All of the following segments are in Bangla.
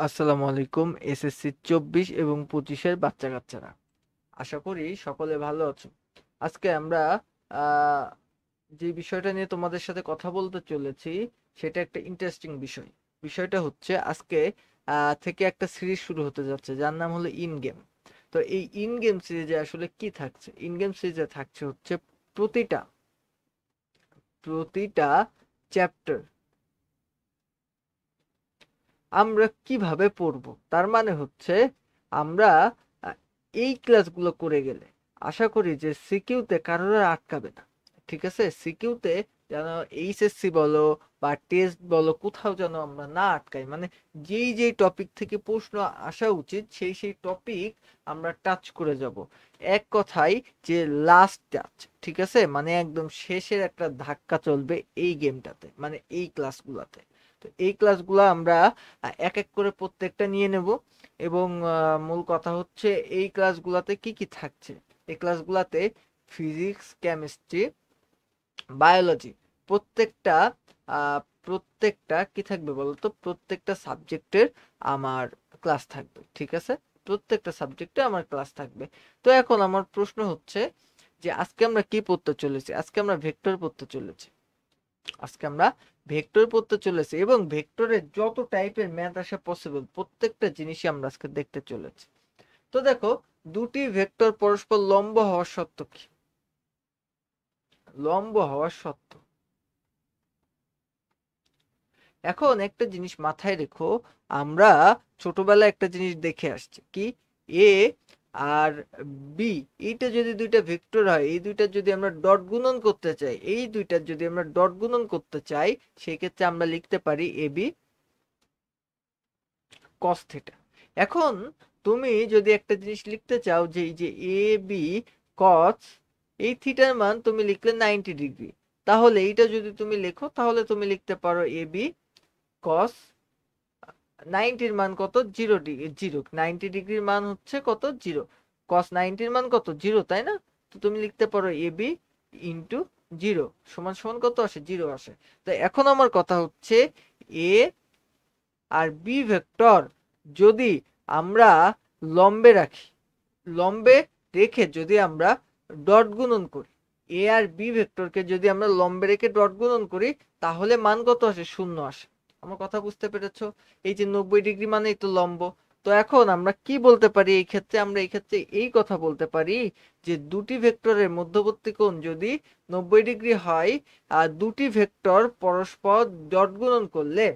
আসসালামু আলাইকুম এসএসসি 24 এবং 25-এর বাচ্চা কাচ্চারা, আশা করি সকলে ভালো আছো। আজকে আমরা আহ, যে বিষয়টা নিয়ে তোমাদের সাথে কথা বলতে চলেছি সেটা একটা ইন্টারেস্টিং বিষয়। বিষয়টা হচ্ছে আজকে থেকে একটা সিরিজ শুরু হতে যাচ্ছে যার নাম হলো ইন গেম। তো এই ইন গেম সিরিজে আসলে কি থাকছে? ইন গেম সিরিজে থাকছে হচ্ছে প্রতিটা প্রতিটা চ্যাপ্টার আমরা কিভাবে পড়ব। তার মানে হচ্ছে আমরা আহ, এই ক্লাসগুলো করে গেলে আশা করি যে সিকিউতে কারোর আর আটকাবে না। ঠিক আছে, সিকিউতে যেন এইচএসসি বলো বা টেস্ট বলো কোথাও যেন আমরা না আটকাই, মানে যেই যেই টপিক থেকে প্রশ্ন আসা উচিত সেই সেই টপিক আমরা টাচ করে যাব। এক কথায় যে লাস্ট টাচ, ঠিক আছে, মানে একদম শেষের একটা ধাক্কা চলবে এই গেমটাতে, মানে এই ক্লাসগুলোতে। তো এই ক্লাসগুলো আমরা এক এক করে প্রত্যেকটা নিয়ে নেব। এবং মূল কথা হচ্ছে এই ক্লাসগুলোতে কি কি থাকছে। এই ক্লাসগুলোতে ফিজিক্স, কেমিস্ট্রি, বায়োলজি, প্রত্যেকটা প্রত্যেকটা কি থাকবে বলতো, প্রত্যেকটা সাবজেক্টের আমার ক্লাস থাকবে। ঠিক আছে, প্রত্যেকটা সাবজেক্টে আমার ক্লাস থাকবে। তো এখন আমার প্রশ্ন হচ্ছে যে আজকে আমরা কি পড়তে চলেছি? আজকে আমরা ভেক্টর পড়তে চলেছি। আজকে আমরা ভেক্টর পড়তে চলেছি এবং ভেক্টরের যত টাইপের ম্যাথ আসা পসিবল প্রত্যেকটা জিনিসই আমরা আজকে দেখতে চলেছি। তো দেখো, দুটি ভেক্টর পরস্পর লম্ব হওয়ার শর্ত কি? লম্ব হওয়ার শর্ত। এখন একটা জিনিস মাথায় রেখো, আমরা ছোটবেলায় একটা জিনিস দেখে আসছি কি, এ আর বি, এইটা যদি দুইটা ভেক্টর হয়, এই দুইটা যদি আমরা ডট গুণন করতে চাই, এই দুইটার যদি আমরা ডট গুণন করতে চাই, সেই ক্ষেত্রে আমরা লিখতে পারি এ বি কস থিটা। এখন তুমি যদি একটা জিনিস লিখতে চাও যে এই যে এ বি কস, এই থিটার মান তুমি লিখলে 90 ডিগ্রি, তাহলে এইটা যদি তুমি লেখো তাহলে তুমি লিখতে পারো এ বি কস 90-র মান কত, 0 ডিগ্রি। 90 ডিগ্রির মান হচ্ছে কত, 0। কস 90-র মান কত, 0, তাই না? তো তুমি লিখতে পারো এ বি ইন্টু 0 সমান সমান কত আসে, 0 আসে। তো এখন আমার কথা হচ্ছে এ আর বি ভেক্টর যদি আমরা লম্বে রাখি, লম্বে রেখে যদি আমরা ডট গুণন করি, এ আর বি ভেক্টরকে যদি আমরা লম্বে রেখে ডট গুণন করি, তাহলে মান কত আসে, 0 আসে। আমার কথা বুঝতে পেরেছো? এই যে 90 ডিগ্রি মানেই তো লম্ব। তো এখন আমরা কি বলতে পারি এই ক্ষেত্রে? আমরা এই ক্ষেত্রে এই কথা বলতে পারি যে দুটি ভেক্টরের মধ্যবর্তী কোণ যদি 90 ডিগ্রি হয় আর দুটি ভেক্টর পরস্পর ডট গুণন করলে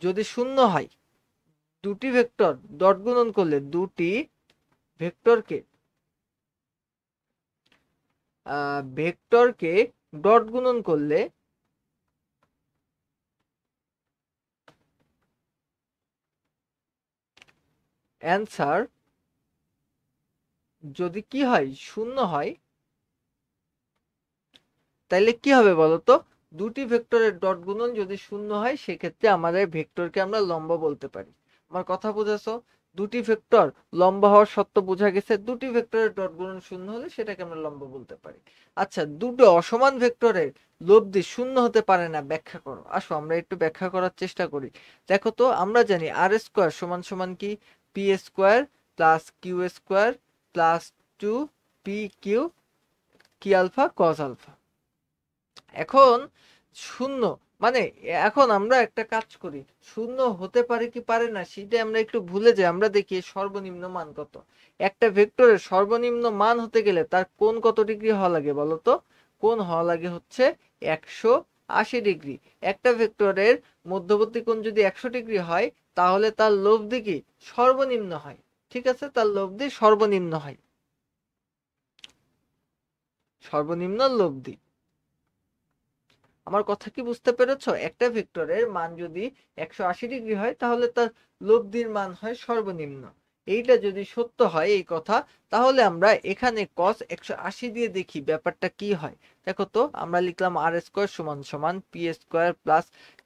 যদি 0 হয়, দুটি ভেক্টর ডট গুণন করলে দুটি ভেক্টরকে ভেক্টরকে ডট গুণন করলে অ্যান্সার যদি কি হয়, 0 হয়, তাইলে কি হবে বলতো? দুটি ভেক্টরের ডট গুণন যদি 0 হয় সেক্ষেত্রে আমাদের ভেক্টরকে আমরা লম্ব বলতে পারি। আমার কথা বুঝেছো? দুটি ভেক্টর লম্ব হওয়ার সত্ত্ব বোঝা গেছে, দুটি ভেক্টরের ডট গুণন 0 হলে সেটাকে আমরা লম্ব বলতে পারি। আচ্ছা, দুটো অসমান ভেক্টরের লব্ধি 0 হতে পারে না, ব্যাখ্যা করো। আসো আমরা একটু ব্যাখ্যা করার চেষ্টা করি। দেখো তো, আমরা জানি আর স্কোয়ার সমান সমান কি, P square plus Q square plus 2 P Q কি আলফা কস আলফা। এখন 0 মানে, এখন আমরা একটা কাজ করি, 0 হতে পারে কি পারে না সেটা আমরা একটু ভুলে যাই, আমরা দেখি সর্বনিম্ন মান কত। একটা ভেক্টরের সর্বনিম্ন মান হতে গেলে তার কোণ কত ডিগ্রি হওয়া লাগে বলতো? কোণ হওয়া লাগে হচ্ছে 180 ডিগ্রি। একটা ভেক্টরের মধ্যবর্তী কোণ যদি 100 ডিগ্রি হয় তাহলে তার লব্ধি কি, সর্বনিম্ন হয়। ঠিক আছে, তার লব্ধি সর্বনিম্ন হয়, সর্বনিম্ন লব্ধি। আমার কথা কি বুঝতে পেরেছো? একটা ভেক্টরের মান যদি 180 ডিগ্রি হয় তাহলে তার লব্ধির মান হয় সর্বনিম্ন। এইটা যদি সত্য হয় এই কথা, তাহলে আমরা এখানে cos 180 দিয়ে দেখি ব্যাপারটা কি হয়। দেখো তো, আমরা লিখলাম আর স্কোয়ার সমান সমান P square plus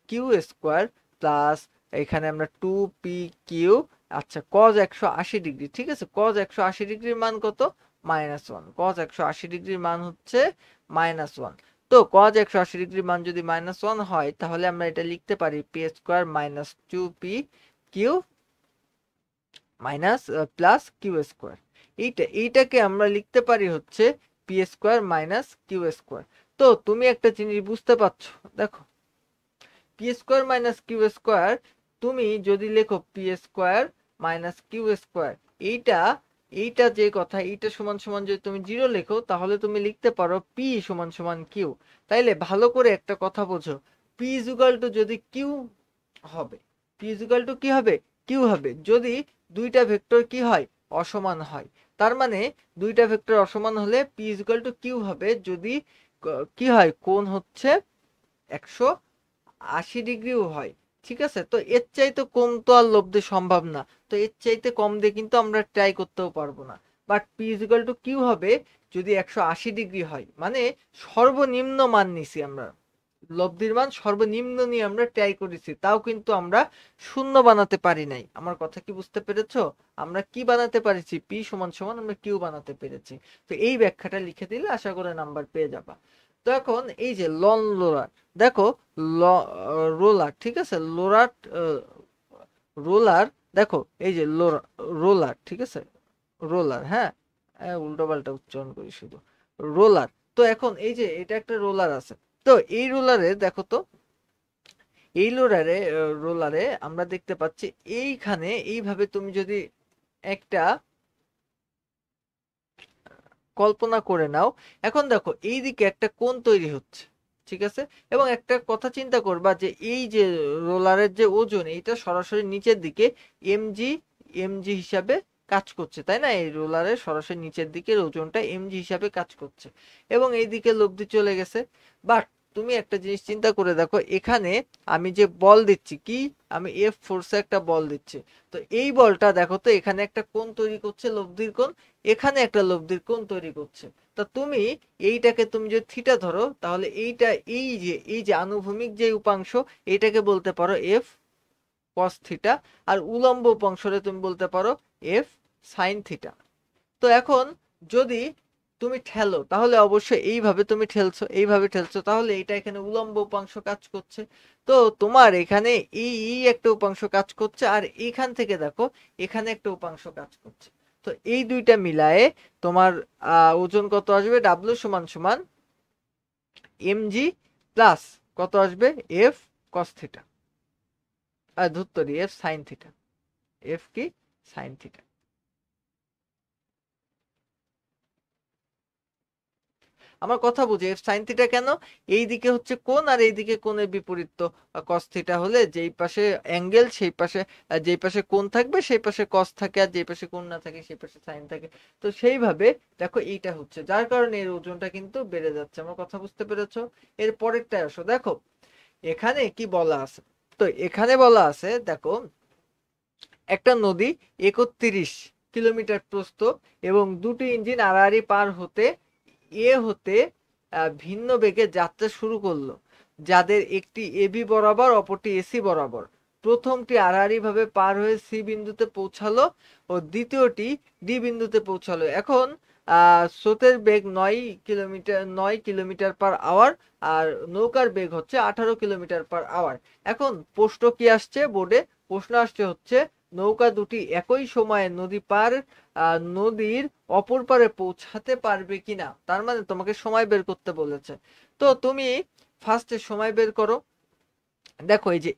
Q square plus এখানে আমরা 2 পি কিউ। আচ্ছা, cos 180 ডিগ্রি, ঠিক আছে, cos 180 ডিগ্রির মান কত, -1। cos 180 ডিগ্রির মান হচ্ছে -1। তো cos 180 ডিগ্রির মান যদি -1 হয় তাহলে আমরা এটা লিখতে পারি P square minus 2 P Q minus plus Q square. এইটাকে আমরা লিখতে পারি হচ্ছে P square minus Q square. তো তুমি একটা জিনিস বুঝতে পারছো, দেখো P square minus Q square, তুমি যদি লেখো P square minus Q square, এইটা এইটা যে কথা, এইটা সমান সমান যদি তুমি জিরো লেখো তাহলে তুমি লিখতে পারো পি সমান সমান কিউ। তাইলে ভালো করে একটা কথা বোঝো, পি ইজুকাল টু যদি কিউ হবে, পি ইজুকাল টু কি হবে, কিউ হবে, যদি দুইটা ভেক্টর কি হয়, অসমান হয়। তার মানে দুইটা ভেক্টর অসমান হলে পি ইজুকাল টু কিউ হবে যদি কি হয়, কোণ হচ্ছে 180 ডিগ্রিও হয়। ঠিক আছে, তো এর চাইতে কম তো আর লব্ধি সম্ভব না, তো এর চাইতে কম দিয়ে কিন্তু আমরা ট্রাই করতেও পারবো না। But P is equal to Q হবে যদি 180 ডিগ্রি হয়, মানে সর্বনিম্ন মান নিছি আমরা, লব্ধির মান সর্বনিম্ন নিয়ে আমরা ট্রাই করেছি, তাও কিন্তু আমরা শূন্য বানাতে পারি নাই। আমার কথা কি বুঝতে পেরেছো? আমরা কি বানাতে পারিছি, পি সমান সমান আমরা কিউ বানাতে পেরেছি। তো এই ব্যাখ্যাটা লিখে দিলে আশা করে নাম্বার পেয়ে যাবা। তো এখন এই যে লন রোলার, দেখো রোলার, ঠিক আছে, লোরার রোলার, দেখো এই যে রোলার, ঠিক আছে, রোলার, হ্যাঁ, উল্টো পাল্টা উচ্চারণ করি শুধু, রোলার। তো এখন এই যে এটা একটা রোলার আছে, তো এই রোলারে দেখো তো, এই রোলারে আমরা দেখতে পাচ্ছি এইখানে এইভাবে তুমি যদি একটা কল্পনা করে নাও, এখন দেখো এইদিকে একটা কোণ তৈরি হচ্ছে, ঠিক আছে, এবং একটা কথা চিন্তা করবা যে এই যে রোলারের যে ওজন, এইটা সরাসরি নিচের দিকে এমজি এমজি হিসাবে কাজ করছে, তাই না? এই রোলারের সরাসরি নিচের দিকের ওজনটা এমজি হিসাবে কাজ করছে, এবং এইদিকে লব্ধি চলে গেছে। বাট তুমি একটা জিনিস চিন্তা করে দেখো, এখানে আমি যে বল দিচ্ছি, কি আমি এফ ফোর্সে একটা বল দিচ্ছি, তো এই বলটা দেখো তো এখানে একটা কোণ তৈরি করছে, লব্ধির কোণ, এখানে একটা লব্ধির কোণ তৈরি করছে। তা তুমি এইটাকে তুমি যদি থিটা ধরো, তাহলে এইটা এই যে আনুভূমিক যে উপাংশ, এইটাকে বলতে পারো এফ কস থিটা, আর উলম্ব উপাংশরে তুমি বলতে পারো এফ সাইন থিটা। তো এখন যদি তুমি ঠেলো, তাহলে অবশ্যই এইভাবে তুমি ঠেলছো, এইভাবে ঠেলছো, তাহলে এটা এখানে উলম্ব উপাংশ কাজ করছে। তো তোমার এখানে এই একটা উপাংশ কাজ করছে, আর এখান থেকে দেখো এখানে একটা উপাংশ কাজ করছে। তো এই দুইটা মিলায়ে তোমার ওজন কত আসবে, ডাব্লিউ সমান সমান এমজি প্লাস কত আসবে, এফ কস থিটা, ধুত্তরি এফ সাইন থিটা, এফ কি সাইন থিটা। আমার কথা বুঝে, এফ সাইন থিটা কেন, এই দিকে হচ্ছে কোণ আর এই দিকে কোণের বিপরীত, তো কস থিটা হলে যেই পাশে অ্যাঙ্গেল সেই পাশে, যেই পাশে কোণ থাকবে সেই পাশে কস থাকে, আর যেই পাশে কোণ না থাকে সেই পাশে সাইন থাকে। তো সেইভাবে দেখো এইটা হচ্ছে, যার কারণে এর ওজনটা কিন্তু বেড়ে যাচ্ছে। আমার কথা বুঝতে পেরেছো? এর পরেরটা আসো, দেখো এখানে কি বলা আছে, তো এখানে বলা আছে দেখো, একটা নদী 31 কিলোমিটার প্রস্থ এবং দুটি ইঞ্জিন আড়াআড়ি পার হতে হতে ভিন্ন বেগে যাত্রা শুরু করলো, যাদের একটি এবি বরাবর অপরটি এসি বরাবর। প্রথমটি আড়াআড়ি ভাবে পার হয়ে সি বিন্দুতে পৌঁছালো ও দ্বিতীয়টি ডি বিন্দুতে পৌঁছালো। এখন স্রোতের বেগ 9 কিলোমিটার পার আওয়ার, আর নৌকার বেগ হচ্ছে 18 কিলোমিটার পার আওয়ার। এখন প্রশ্ন কি আসছে বোর্ডে, প্রশ্ন আসছে হচ্ছে নৌকা দুটি একই সময়ে নদীর অপর পারে পৌঁছাতে পারবে কিনা, তার মানে তোমাকে সময় বের করতে বলেছে। তো তুমি ফার্স্টে সময় বের করো। দেখো এই যে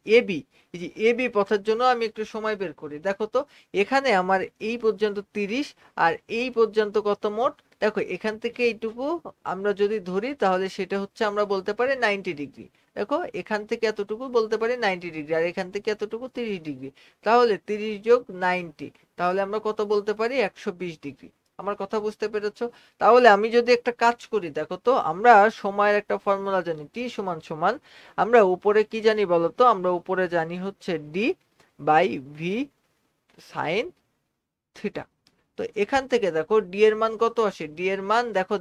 এবি পথের জন্য আমি একটু সময় বের করি, দেখো তো এখানে আমার এই পর্যন্ত 30, আর এই পর্যন্ত কত মোট, দেখো এখান থেকে এইটুকু আমরা যদি ধরি তাহলে সেটা হচ্ছে আমরা বলতে পারি 90 ডিগ্রি। দেখো এখান থেকে এতটুকু বলতে পারি 90 ডিগ্রি, আর এখান থেকে এতটুকু 30 ডিগ্রি, তাহলে 30 যোগ 90, তাহলে আমরা কত বলতে পারি, 120 ডিগ্রি। আমার কথা বুঝতে পেরেছো? তাহলে আমি যদি একটা কাজ করি, দেখো তো আমরা সময়ের একটা ফর্মুলা জানি, টি সমান সমান, আমরা উপরে কি জানি বলতো, আমরা উপরে জানি হচ্ছে D by V sine theta. তো এখান থেকে দেখো ডি এর মান কত আসে, ডি এর মান দেখো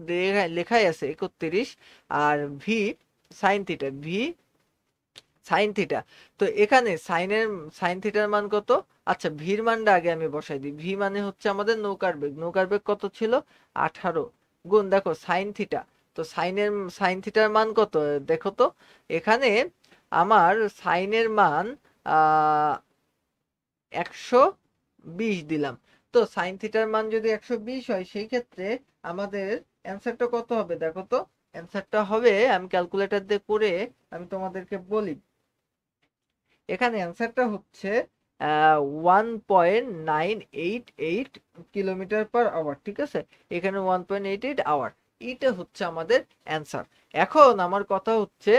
লেখাই আছে 31, আর ভি সাইন থিটা, তো এখানে সাইন থিটার মান কত, আচ্ছা ভির মানটা আগে আমি বসাই দিই, ভি মানে হচ্ছে আমাদের নৌকার বেগ কত ছিল, 18, গুণ দেখো সাইন থিটা, তো সাইন থিটার মান কত, দেখো তো এখানে আমার সাইনের মান 100 20 দিলাম। তো সাইন থিটার মান যদি 120 হয় সেই ক্ষেত্রে আমাদের অ্যান্সারটা কত হবে দেখো তো। অ্যান্সারটা হবে, আমি ক্যালকুলেটর দিয়ে করে আমি তোমাদেরকে বলি। এখানে অ্যান্সারটা হচ্ছে 1.988 কিলোমিটার পার আওয়ার। ঠিক আছে, এখানে 1.88 আওয়ার, এটা হচ্ছে আমাদের অ্যান্সার। এখন আমার কথা হচ্ছে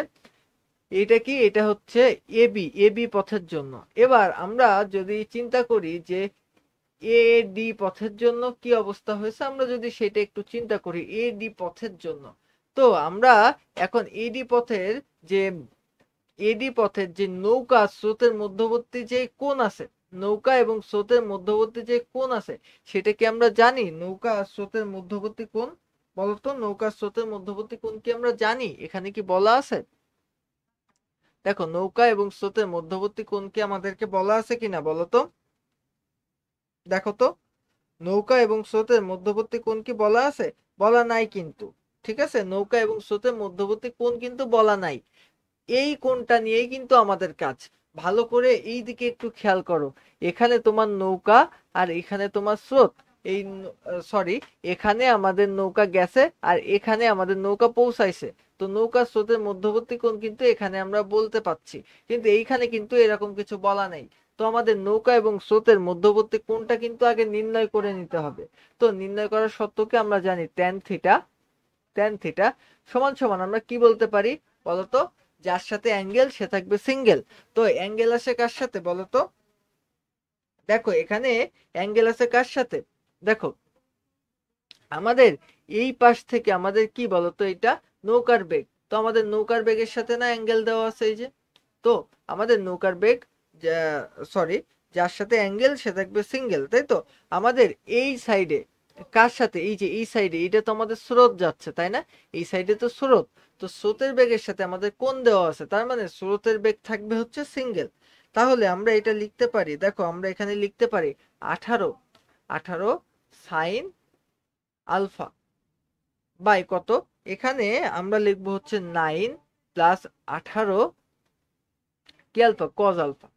এটা কি, এটা হচ্ছে এবি এবি পথের জন্য। এবার আমরা যদি চিন্তা করি যে এ ডি পথের জন্য কি অবস্থা হয়েছে, আমরা যদি সেটা একটু চিন্তা করি এ ডি পথের জন্য। তো আমরা এখন এডি পথের যে এডি পথের যে নৌকা স্রোতের মধ্যবর্তী যে কোণ আছে, নৌকা এবং স্রোতের মধ্যবর্তী যে কোণ আছে সেটা কি আমরা জানি? নৌকা আর স্রোতের মধ্যবর্তী কোণ, বলতো নৌকা স্রোতের মধ্যবর্তী কোণ কি আমরা জানি? এখানে কি বলা আছে? দেখো নৌকা এবং স্রোতের মধ্যবর্তী কোণ কি আমাদেরকে বলা আছে কিনা বলতো। দেখো তো, নৌকা এবং স্রোতের মধ্যবর্তী কোণ কি বলা আছে? বলা নাই কিন্তু। ঠিক আছে, নৌকা এবং স্রোতের মধ্যবর্তী কোণ কিন্তু বলা নাই। এই কোণটা নিয়েই কিন্তু আমাদের কাজ। ভালো করে এই দিকে একটু খেয়াল করো, এখানে তোমার নৌকা আর এখানে তোমার স্রোত। এই সরি, এখানে আমাদের নৌকা গেছে আর এখানে আমাদের নৌকা পৌঁছাইছে। তো নৌকা স্রোতের মধ্যবর্তী কোণ কিন্তু এখানে আমরা বলতে পাচ্ছি, কিন্তু এইখানে কিন্তু এরকম কিছু বলা নেই। তো আমাদের নৌকা এবং স্রোতের মধ্যবর্তী কোণটা কিন্তু আগে নির্ণয় করে নিতে হবে। তো নির্ণয় করার সত্যকে আমরা জানি ট্যান থিটা। ট্যান থিটা সমান সমান আমরা কি বলতে পারি বলতো? যার সাথে অ্যাঙ্গেল সে থাকবে সিঙ্গেল। তো অ্যাঙ্গেল আসে কার সাথে বলতো? দেখো এখানে অ্যাঙ্গেল আছে কার সাথে, দেখো আমাদের এই পাশ থেকে আমাদের কি বলতো, এটা নৌকার বেগ। তো আমাদের নৌকার বেগের সাথে না অ্যাঙ্গেল দেওয়া আছে এই যে। তো আমাদের নৌকার বেগ, সরি, যার সাথে অ্যাঙ্গেল সে থাকবে সিঙ্গেল, তাই তো? আমাদের এই সাইডে কার সাথে, এই যে এই সাইডে, এটা তো আমাদের স্রোত যাচ্ছে তাই না, এই সাইডে তো স্রোত। তো স্রোতের বেগের সাথে আমাদের কোণ দেওয়া আছে, তার মানে স্রোতের বেগ থাকবে হচ্ছে সিঙ্গেল। তাহলে আমরা এটা লিখতে পারি, দেখো আমরা এখানে লিখতে পারি 18 18 সাইন আলফা বাই কত, এখানে আমরা লিখবো হচ্ছে 9 প্লাস 18 কি আলফা, কজ আলফা।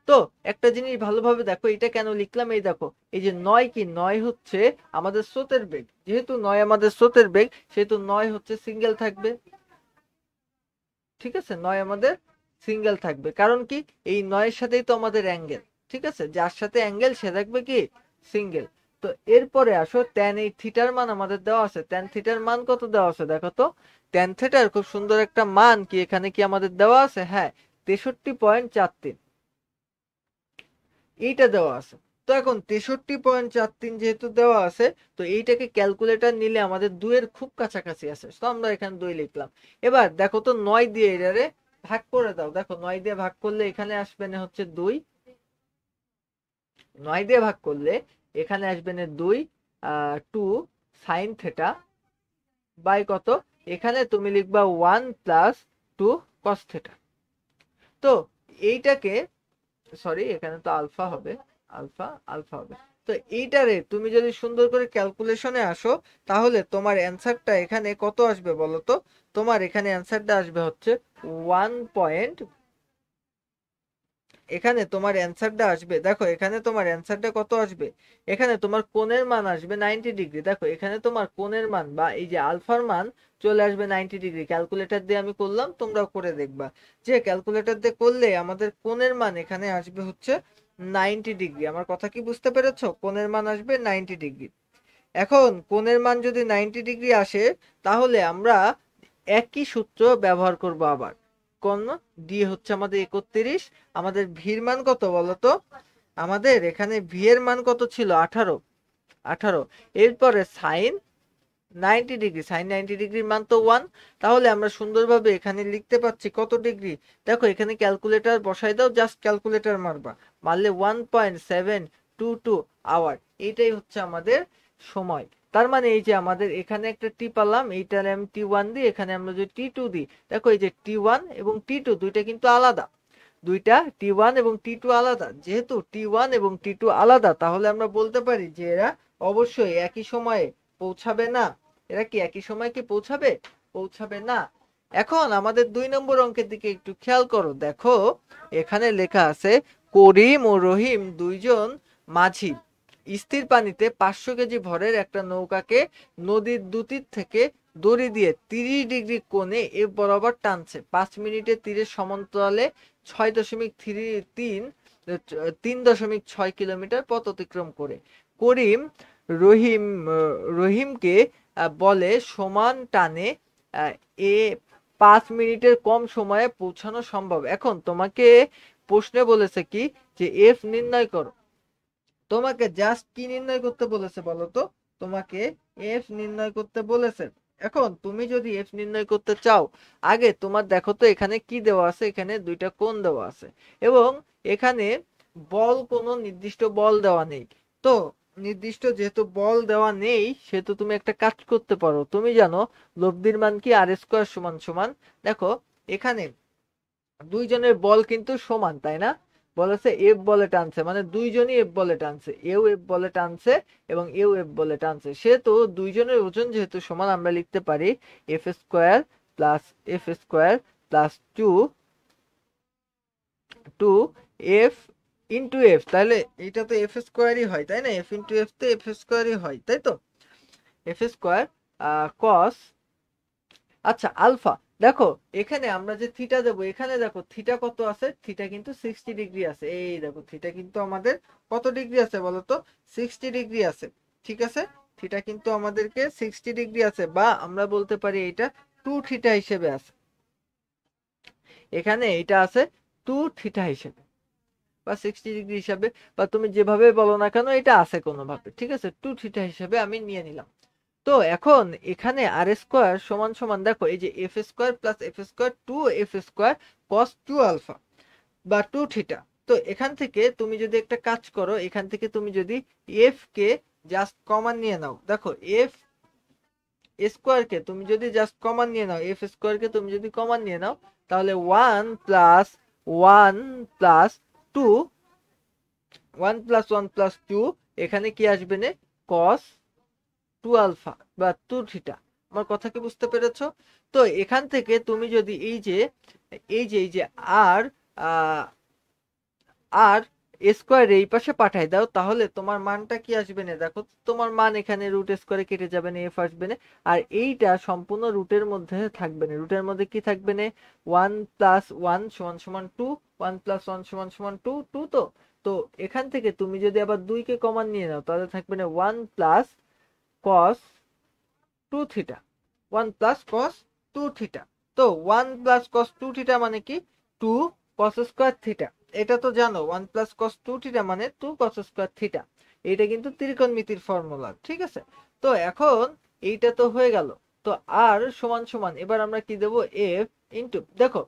তো একটা জিনিস ভালোভাবে দেখো, এটা কেন লিখলাম, এই দেখো এই যে 9 কি, 9 হচ্ছে আমাদের স্রোতের বেগ। যেহেতু 9 আমাদের স্রোতের বেগ সেহেতু 9 হচ্ছে সিঙ্গেল থাকবে। ঠিক আছে, 9 আমাদের সিঙ্গেল থাকবে, কারণ কি এই 9 এর সাথেই তো আমাদের অ্যাঙ্গেল। ঠিক আছে, যার সাথে অ্যাঙ্গেল সে থাকবে কি সিঙ্গেল। তো এরপরে আসো ট্যান এই থিটার মান আমাদের দেওয়া আছে, ট্যান থিটার মান কত দেওয়া আছে দেখো তো। ট্যান থিটার খুব সুন্দর একটা মান কি এখানে কি আমাদের দেওয়া আছে, হ্যাঁ 63.43 এইটা দেওয়া আছে। তো এখন 63.43 যেহেতু দেওয়া আছে, তো এইটাকে ক্যালকুলেটর নিলে আমাদের 2 এর খুব কাছাকাছি আছে, তো আমরা এখানে 2 লিখলাম। এবার দেখো তো 9 দিয়ে এটারে ভাগ করে দাও, দেখো 9 দিয়ে ভাগ করলে এখানে আসবে না হচ্ছে 2, 9 দিয়ে ভাগ করলে এখানে আসবে না 2, 2 সাইন থেটা বাই কত, এখানে তুমি লিখবা 1 প্লাস 2 কস থেটা। তো এইটাকে, সরি এখানে তো আলফা হবে, আলফা আলফা হবে। তো এইটারে তুমি যদি সুন্দর করে ক্যালকুলেশনে আসো তাহলে তোমার অ্যান্সারটা এখানে কত আসবে বলো তো। তোমার এখানে অ্যান্সারটা আসবে হচ্ছে 1 পয়েন্ট, এখানে তোমার অ্যান্সারটা আসবে, দেখো এখানে তোমার অ্যান্সারটা কত আসবে, এখানে তোমার কোণের মান আসবে 90 ডিগ্রি। দেখো এখানে তোমার কোণের মান বা এই যে আলফার মান চলে আসবে 90 ডিগ্রি। ক্যালকুলেটর দিয়ে আমি করলাম, তোমরাও করে দেখবা যে ক্যালকুলেটর দিয়ে করলে আমাদের কোণের মান এখানে আসবে হচ্ছে 90 ডিগ্রি। আমার কথা কি বুঝতে পেরেছো? কোণের মান আসবে 90 ডিগ্রি। এখন কোণের মান যদি 90 ডিগ্রি আসে তাহলে আমরা একই সূত্র ব্যবহার করব আবার। কোণ ডি হচ্ছে আমাদের 31, আমাদের ভির মান কত বলতো, আমাদের এখানে ভি এর মান কত ছিল 18, 18। এরপরে সাইন 90 ডিগ্রি, সাইন 90 ডিগ্রির মান তো 1। তাহলে আমরা সুন্দরভাবে এখানে লিখতে পাচ্ছি কত ডিগ্রি, দেখো এখানে ক্যালকুলেটর বসাই দাও, জাস্ট ক্যালকুলেটর মারবা, মারলে 1.722 আওয়ার, এইটাই হচ্ছে আমাদের সময়। তার মানে এই যে আমাদের এখানে একটা টি পালাম, এইটারে আমি টি1 দিই, এখানে আমরা যদি টি2 দিই, দেখো এই যে টি1 এবং টি2 দুইটা কিন্তু আলাদা, দুইটা টি1 এবং টি2 আলাদা। যেহেতু টি1 এবং টি2 আলাদা তাহলে আমরা বলতে পারি যে এরা অবশ্যই একই সময়ে পৌঁছাবে না। এরা কি একই সময় কি পৌঁছাবে? পৌঁছাবে না। এখন আমাদের 2 নম্বর অঙ্কের দিকে একটু খেয়াল করো, দেখো এখানে লেখা আছে করিম ও রহিম দুইজন মাঝি স্থির পানিতে 500 কেজি ভরের একটা নৌকাকে নদীর দুতীর থেকে দড়ি দিয়ে 30 ডিগ্রি কোণে এফ বরাবর টানছে। 5 মিনিটে তীরের সমান্তরালে 3.6 কিলোমিটার পথ অতিক্রম করে করিম রহিমকে বলে সমান টানে এ 5 মিনিটের কম সময়ে পৌঁছানো সম্ভব। এখন তোমাকে প্রশ্নে বলেছে কি যে এফ নির্ণয় করো। তোমাকে জাস্ট কি নির্ণয় করতে বলেছে বলো তো? তোমাকে এফ নির্ণয় করতে বলেছে। এখন তুমি যদি এফ নির্ণয় করতে চাও, আগে তোমার দেখো তো এখানে কি দেওয়া আছে। এখানে দুইটা কোণ দেওয়া আছে এবং এখানে বল, কোনো নির্দিষ্ট বল দেওয়া নেই। তো নির্দিষ্ট যেহেতু বল দেওয়া নেই, সেহেতু তুমি একটা কাজ করতে পারো। তুমি জানো লব্ধির মান কি? আর স্কোয়ার সমান সমান, দেখো এখানে দুইজনের বল কিন্তু সমান, তাই না? বলেছে এফ বলে টানছে, মানে দুইজনই এফ বলে টানছে, এও এফ বলে টানছে এবং এও এফ বলে টানছে। সেহেতু দুইজনের ওজন যেহেতু সমান, আমরা লিখতে পারি F square plus two F into F. তাহলে এটা তো এফ স্কোয়ারই হয়, তাই না? এফ ইন্টু এফ তো এফ স্কোয়ারই হয়, তাই তো? এফ স্কোয়ার কস, আচ্ছা আলফা। দেখো এখানে আমরা যে থিটা দেবো, এখানে দেখো থিটা কত আছে? থিটা কিন্তু 60 ডিগ্রি আছে। এই দেখো থিটা কিন্তু আমাদের কত ডিগ্রি আছে বলো তো? 60 ডিগ্রি আছে। ঠিক আছে, থিটা কিন্তু আমাদেরকে 60 ডিগ্রি আছে, বা আমরা বলতে পারি এটা 2 থিটা হিসেবে আছে। এখানে এটা আছে 2 থিটা হিসেবে বা 60 ডিগ্রি হিসাবে, বা তুমি যেভাবে বলো না কেন, এটা আছে কোনোভাবে। ঠিক আছে, 2 থিটা হিসেবে আমি নিয়ে নিলাম। তো এখন এখানে আর স্কোয়ার সমান সমান, দেখো এই যে F square plus F square 2 F square cos 2 alpha বা 2 থিটা। তো এখান থেকে তুমি যদি একটা কাজ করো, এখান থেকে তুমি যদি এফ কে জাস্ট কমন নিয়ে নাও, দেখো এফ স্কোয়ার কে তুমি যদি জাস্ট কমন নিয়ে নাও, এফ স্কোয়ার কে তুমি যদি কমন নিয়ে নাও, তাহলে 1 প্লাস 1 প্লাস 2, 1 প্লাস 1 প্লাস 2, এখানে কি আসবে না? কস 2 আলফা বা 2 থিটা। আমার কথা কি বুঝতে পেরেছো? তো এখান থেকে তুমি যদি এই যে আর আর স্কোয়ার এই পাশে পাঠাই দাও, তাহলে তোমার মানটা কি আসবে না? দেখো তোমার মান এখানে রুট স্কোয়ারে কেটে যাবে না, এফ আসবে না। আর এইটা সম্পূর্ণ রুটের মধ্যে থাকবে না। রুটের মধ্যে কি থাকবে না? 1 প্লাস 1 সমান সমান 2, 1 প্লাস 1 সমান সমান 2, তো তো এখান থেকে তুমি যদি আবার 2 কে কমন নিয়ে নাও, তাহলে থাকবে না 1 plus cos 2 theta, 1 plus cos 2 theta. তো 1 প্লাস cos 2 থিটা মানে কি? 2 cos স্কোয়ার থিটা। এটা তো জানো 1 প্লাস cos 2 থিটা মানে 2 cos স্কোয়ার থিটা। এটা কিন্তু ত্রিকোণমিতির ফর্মুলা। ঠিক আছে, তো এখন এইটা তো হয়ে গেল। তো আর সমান সমান, এবার আমরা কি দেবো? এফ ইন্টু, দেখো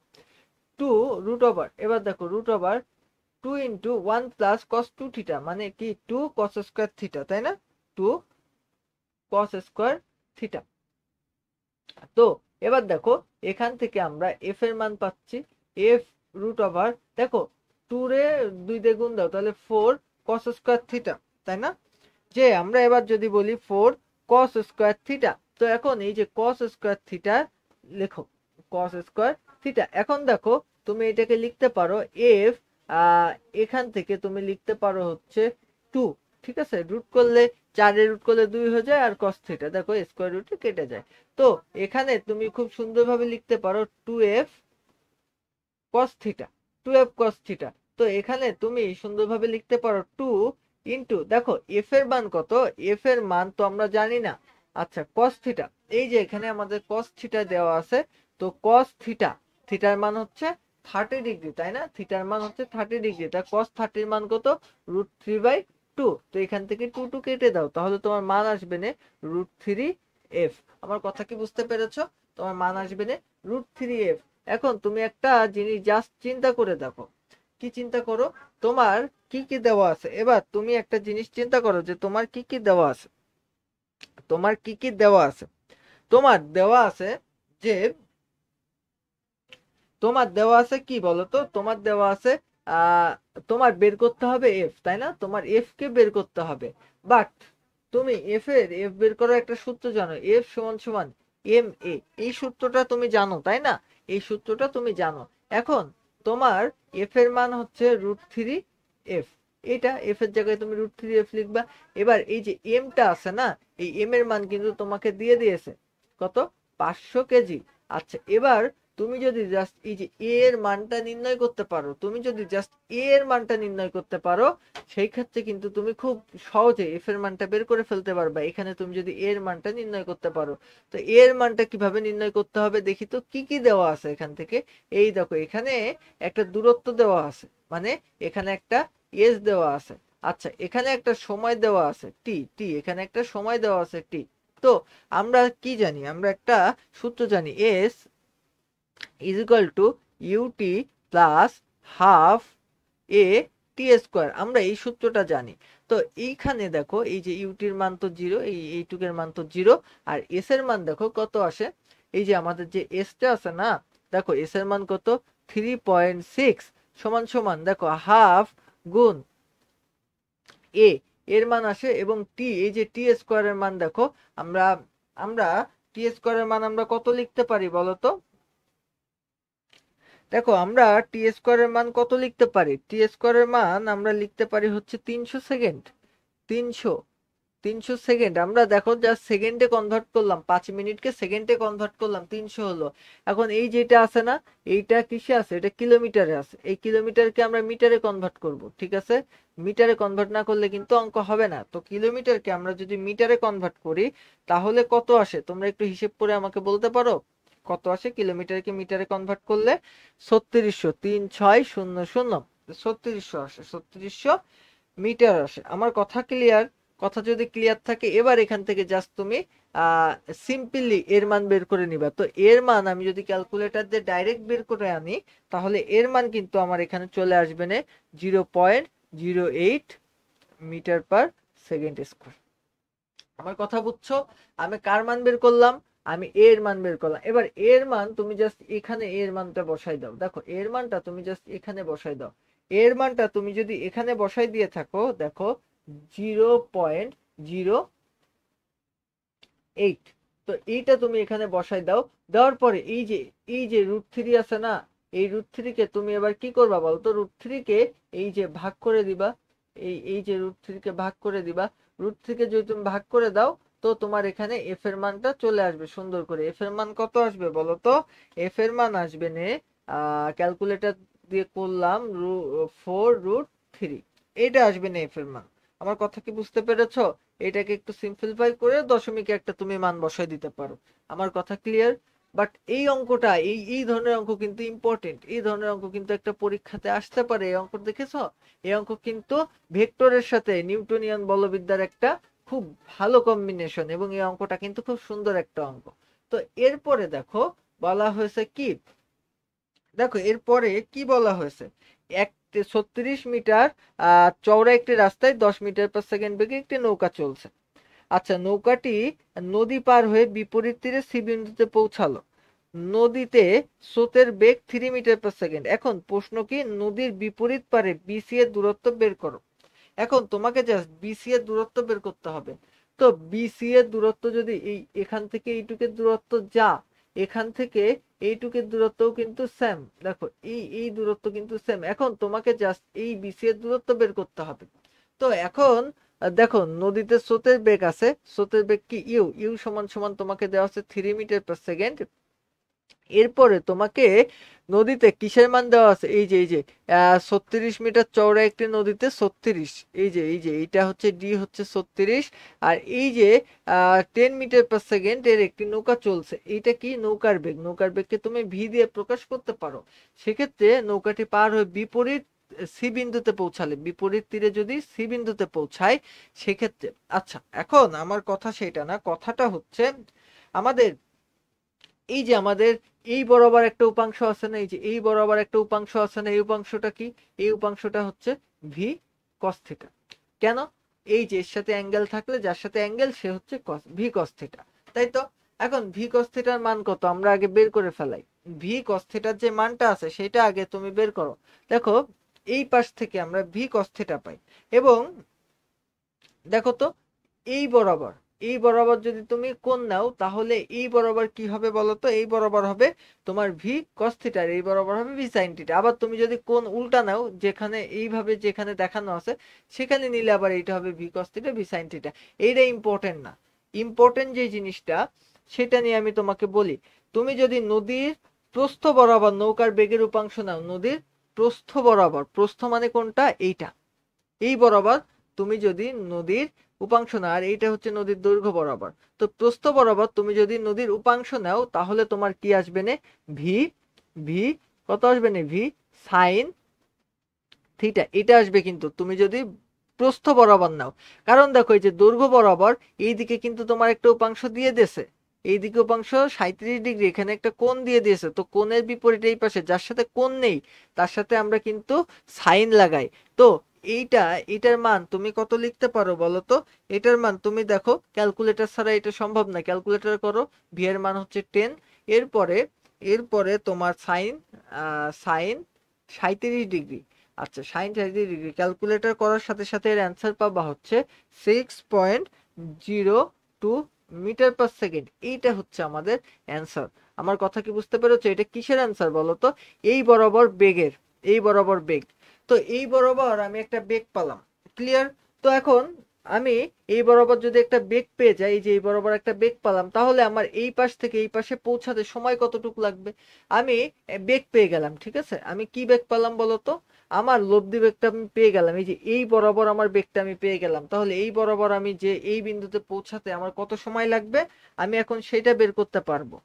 2 রুট ওভার, এবার দেখো root over 2 into 1 plus cos 2 theta মানে কি? 2 cos স্কোয়ার থিটা, তাই না? 2 cos স্কোয়ার থিটা। তো এবার দেখো এখান থেকে আমরা এফ এর মান পাচ্ছি, এফ রুট ওভার, দেখো 2 রে 2 দিয়ে গুণ দাও, তাহলে 4 cos স্কোয়ার থিটা, তাই না? যে আমরা এবার যদি বলি 4 cos স্কোয়ার থিটা, তো এখন এই যে cos স্কোয়ার থিটা লেখো, cos স্কোয়ার থিটা। এখন দেখো তুমি এটাকে লিখতে পারো এফ, এখান থেকে তুমি লিখতে পারো হচ্ছে 2। ঠিক আছে, রুট করলে 4 রুট করলে 2 হয়ে যায়, আর cos থিটা দেখো স্কোয়ার রুটে কেটে যায়। তো এখানে তুমি খুব সুন্দরভাবে লিখতে পারো 2f cos theta, 2f cos theta. তো এখানে তুমি সুন্দরভাবে লিখতে পারো 2 ইন্টু, দেখো এফ এর মান কত? এফ এর মান তো আমরা জানি না। আচ্ছা cos থিটা, এই যে এখানে আমাদের cos থিটা দেওয়া আছে। তো cos থিটা, থিটার মান হচ্ছে 30 ডিগ্রি, তাই না? থিটার মান হচ্ছে 30 ডিগ্রি, তা cos 30 এর মান কত? √3/2। তো এখান থেকে 2 কেটে দাও, তাহলে তোমার মান আসবে না √3f। আমার কথা কি বুঝতে পেরেছো? তোমার মান আসবে না √3f। এখন তুমি একটা জিনিস জাস্ট চিন্তা করে দেখো। কি চিন্তা করো? তোমার কি কি দেওয়া আছে? এবার তুমি একটা জিনিস চিন্তা করো যে তোমার কি কি দেওয়া আছে। তোমার কি কি দেওয়া আছে? তোমার দেওয়া আছে যে, তোমার দেওয়া আছে কি বলতো? তোমার দেওয়া আছে আহ তোমার বের করতে হবে এফ, তাই না? তোমার এফ কে বের করতে হবে। বাট তুমি এফ বের করার একটা সূত্র জানো, এফ সমান সমান এম এ। এই সূত্রটা তুমি জানো, তাই না? এই সূত্রটা তুমি জানো। এখন তোমার এফ এর মান হচ্ছে √3f। এটা এফ এর জায়গায় তুমি √3f লিখবা। এবার এই যে এমটা আছে না, এই এম এর মান কিন্তু তোমাকে দিয়ে দিয়েছে কত, 500 কেজি। আচ্ছা এবার তুমি যদি জাস্ট এই যে এ এর মানটা নির্ণয় করতে পারো, তুমি যদি জাস্ট এ এর মানটা নির্ণয় করতে পারো, সেই ক্ষেত্রে কিন্তু তুমি খুব সহজে এফ এর মানটা বের করে ফেলতে পারবা। এখানে তুমি যদি এ এর মানটা নির্ণয় করতে পারো, তো এ এর মানটা কিভাবে নির্ণয় করতে হবে দেখি তো, কি কি দেওয়া আছে এখান থেকে। এই দেখো এখানে একটা দূরত্ব দেওয়া আছে, মানে এখানে একটা এস দেওয়া আছে। আচ্ছা এখানে একটা সময় দেওয়া আছে টি, এখানে একটা সময় দেওয়া আছে টি। তো আমরা কি জানি, আমরা একটা সূত্র জানি, S is equal to U T plus half A T square. আমরা এই সূত্রটা জানি। তো এইখানে দেখো এই যে ইউটির মান তো জিরো, এইটুকের মান তো জিরো, আর এস এর মান দেখো কত আসে। এই যে আমাদের যে এসটা আছে না, দেখো এস এর মান কত, 3.6 সমান সমান দেখো হাফ গুণ এ এর মান আসে, এবং টি, এই যে টি স্কোয়ারের মান দেখো, আমরা আমরা টি স্কোয়ারের মান আমরা কত লিখতে পারি বলতো। দেখো আমরা টি স্কোয়ারের মান কত লিখতে পারি, টি স্কোয়ারের মান আমরা লিখতে পারি হচ্ছে 300 সেকেন্ড। 300 300 সেকেন্ড আমরা দেখো জাস্ট সেকেন্ডে কনভার্ট করলাম, 5 মিনিটকে সেকেন্ডে কনভার্ট করলাম, 300 হলো। এখন এই যেটা আছে না, এইটা কিসে আছে, এটা কিলোমিটারে আছে। এই কিলোমিটারকে আমরা মিটারে কনভার্ট করব, ঠিক আছে। মিটারে কনভার্ট না করলে কিন্তু অঙ্ক হবে না। তো কিলোমিটারকে আমরা যদি মিটারে কনভার্ট করি, তাহলে কত আসে তোমরা একটু হিসেব করে আমাকে বলতে পারো, কত আসে কিলোমিটারকে মিটারে কনভার্ট করলে। 3600, 3600, 3600 আসে, 3600 মিটার আসে। আমার কথা ক্লিয়ার? কথা যদি ক্লিয়ার থাকে, এবার এখান থেকে জাস্ট তুমি সিম্পলি এর মান বের করে নিবা। তো এর মান আমি যদি ক্যালকুলেটর দিয়ে ডাইরেক্ট বের করে আনি, তাহলে এর মান কিন্তু আমার এখানে চলে আসবে না 0.08 মিটার পার সেকেন্ড স্কোয়ার। আমার কথা বুঝছো? আমি কার মান বের করলাম, আমি এর মান বের করলাম। এবার এর মান তুমি জাস্ট এখানে এর মানটা বসাই দাও। দেখো এর মানটা তুমি জাস্ট এখানে বসাই দাও। এর মানটা তুমি যদি এখানে বসাই দিয়ে থাকো, দেখো 0.08। তো এইটা তুমি এখানে বসাই দাও। দেওয়ার পরে এই যে √3 আছে না, এই √3 কে তুমি এবার কি করবা বলতো, √3 কে এই যে ভাগ করে দিবা। এই যে √3 কে ভাগ করে দিবা। √3 কে যদি তুমি ভাগ করে দাও, তো তোমার এখানে এফ এর মানটা চলে আসবে সুন্দর করে। এফ এর মান কত আসবে বলো তো, এফ এর মান আসবে নে, ক্যালকুলেটর দিয়ে করলাম 4√3, এটা আসবে না এফ এর মান। আমার কথা কি বুঝতে পেরেছো? এটাকে একটু সিম্পলিফাই করে দশমিকে একটা তুমি মান বসাই দিতে পারো। আমার কথা ক্লিয়ার? বাট এই অঙ্কটা, এই ধরনের অঙ্ক কিন্তু ইম্পর্টেন্ট। এই ধরনের অঙ্ক কিন্তু একটা পরীক্ষাতে আসতে পারে। এই অঙ্ক দেখেছো? এই অঙ্ক কিন্তু ভেক্টরের সাথে নিউটনিয়ান বলবিদ্যার একটা খুব ভালো কম্বিনেশন, এবং এই অঙ্কটা কিন্তু খুব সুন্দর একটা অঙ্ক। তো এরপরে দেখো বলা হয়েছে কি, দেখো এরপরে কি বলা হয়েছে, 36 মিটার চওড়া একটি রাস্তায় 10 মিটার পার সেকেন্ড বেগে একটি নৌকা চলছে। আচ্ছা নৌকাটি নদী পার হয়ে বিপরীত তীরে সি বিন্দুতে পৌঁছালো। নদীতে স্রোতের বেগ 3 মিটার পার সেকেন্ড। এখন প্রশ্ন কি, নদীর বিপরীত পারে বিসি এর দূরত্ব বের করো। এখন তোমাকে জাস্ট বিসি এর দূরত্ব বের করতে হবে। তো বিসি এর দূরত্ব যদি এখান থেকে এইটুকের দূরত্ব যা, এখান থেকে এইটুকের দূরত্বও কিন্তু সেম। দেখো এই দূরত্ব কিন্তু সেম। এখন তোমাকে জাস্ট এই বিসি এর দূরত্ব বের করতে হবে। তো এখন দেখো নদীতে স্রোতের বেগ আছে, স্রোতের বেগ কি ইউ, সমান সমান তোমাকে দেওয়া আছে 3 মিটার পার সেকেন্ড। এরপরে তোমাকে নদীতে কিসের মান দেওয়া আছে, এই যে 36 মিটার চওড়া একটি নদীতে 36, এই যে এইটা হচ্ছে ডি হচ্ছে 36, আর এই যে 10 মিটার পার সেকেন্ড এর একটি নৌকা চলছে। এইটা কি, নৌকার বেগ। নৌকার বেগকে তুমি ভি দিয়ে প্রকাশ করতে পারো। সেক্ষেত্রে নৌকাটি পার হয়ে বিপরীত সি বিন্দুতে পৌঁছালে, বিপরীত তীরে যদি সি বিন্দুতে পৌঁছায় সেক্ষেত্রে, আচ্ছা এখন আমার কথা সেটা না, কথাটা হচ্ছে আমাদের এই যে আমাদের এই বরাবর একটা উপাংশ আছে না, এই যে এই বরাবর একটা উপাংশ আছে না, এই উপাংশটা কি, এই উপাংশটা হচ্ছে ভি কস থিটা। কেন, এই যে এর সাথে অ্যাঙ্গেল থাকলে, যার সাথে অ্যাঙ্গেল সে হচ্ছে ভি কস থিটা, তাই তো। এখন ভি কস থিটার মান কত আমরা আগে বের করে ফেলাই। ভি কস থিটার যে মানটা আছে সেটা আগে তুমি বের করো। দেখো এই পাশ থেকে আমরা ভি কস থিটা পাই, এবং দেখো তো এই বরাবর এই বরাবর যদি তুমি কোণ নাও তাহলে এই বরাবর কি হবে বলো তো, এই বরাবর হবে তোমার ভি কস থিটা, আর এই বরাবর হবে ভি সাইন থিটা। আবার তুমি যদি কোণ উল্টা নাও, যেখানে এইভাবে যেখানে দেখানো আছে সেখানে নিলে আবার এইটা হবে V cos theta V sine theta. এইটা ইম্পর্টেন্ট না, ইম্পর্টেন্ট যে জিনিসটা সেটা নিয়ে আমি তোমাকে বলি। তুমি যদি নদীর প্রস্থ বরাবর নৌকার বেগের উপাংশ নাও, নদীর প্রস্থ বরাবর, প্রস্থ মানে কোনটা, এইটা, এই বরাবর তুমি যদি নদীর উপাংশ নাও, আর এইটা হচ্ছে নদীর দৈর্ঘ্য বরাবর, তো প্রস্থ বরাবর তুমি যদি নদীর উপাংশ নাও তাহলে তোমার কি আসবে না, ভি, ভি কত আসবে না, ভি সাইন থিটা, এটা আসবে। কিন্তু তুমি যদি প্রস্থ বরাবর নাও, কারণ দেখো এই যে দৈর্ঘ্য বরাবর এইদিকে কিন্তু তোমার একটা উপাংশ দিয়ে দিয়েছে, এইদিকে উপাংশ 37 ডিগ্রি, এখানে একটা কোণ দিয়ে দিয়েছে, তো কোণের বিপরীতে এই পাশে যার সাথে কোণ নেই তার সাথে আমরা কিন্তু সাইন লাগাই। তো এইটা, এটার মান তুমি কত লিখতে পারো বলো তো, এটার মান তুমি দেখো ক্যালকুলেটর ছাড়া এটা সম্ভব না, ক্যালকুলেটর করো, ভি এর মান হচ্ছে 10, এরপরে এরপরে তোমার সাইন, সাইন 37 ডিগ্রি, আচ্ছা সাইন 37 ডিগ্রি ক্যালকুলেটর করার সাথে সাথে এর অ্যান্সার পাবা হচ্ছে 6.02 মিটার পার সেকেন্ড। এইটা হচ্ছে আমাদের অ্যান্সার। আমার কথা কি বুঝতে পেরেছো, এটা কিসের অ্যান্সার বলো তো, এই বরাবর বেগের, এই বরাবর বেগ। তো এই বরাবর আমি একটা বেগ পেলাম, ক্লিয়ার। তো এখন আমি এই বরাবর যদি একটা বেগ পেয়ে যাই, এই যে এই বরাবর একটা বেগ পেলাম, তাহলে আমার এই পাশ থেকে এই পাশে পৌঁছাতে সময় কতটুকু লাগবে। আমি বেগ পেয়ে গেলাম, ঠিক আছে, আমি কি বেগ পেলাম বলো তো, আমার লব্ধি বেগটা আমি পেয়ে গেলাম, এই যে এই বরাবর আমার বেগটা আমি পেয়ে গেলাম, তাহলে এই বরাবর আমি যে এই বিন্দুতে পৌঁছাতে আমার কত সময় লাগবে আমি এখন সেটা বের করতে পারবো।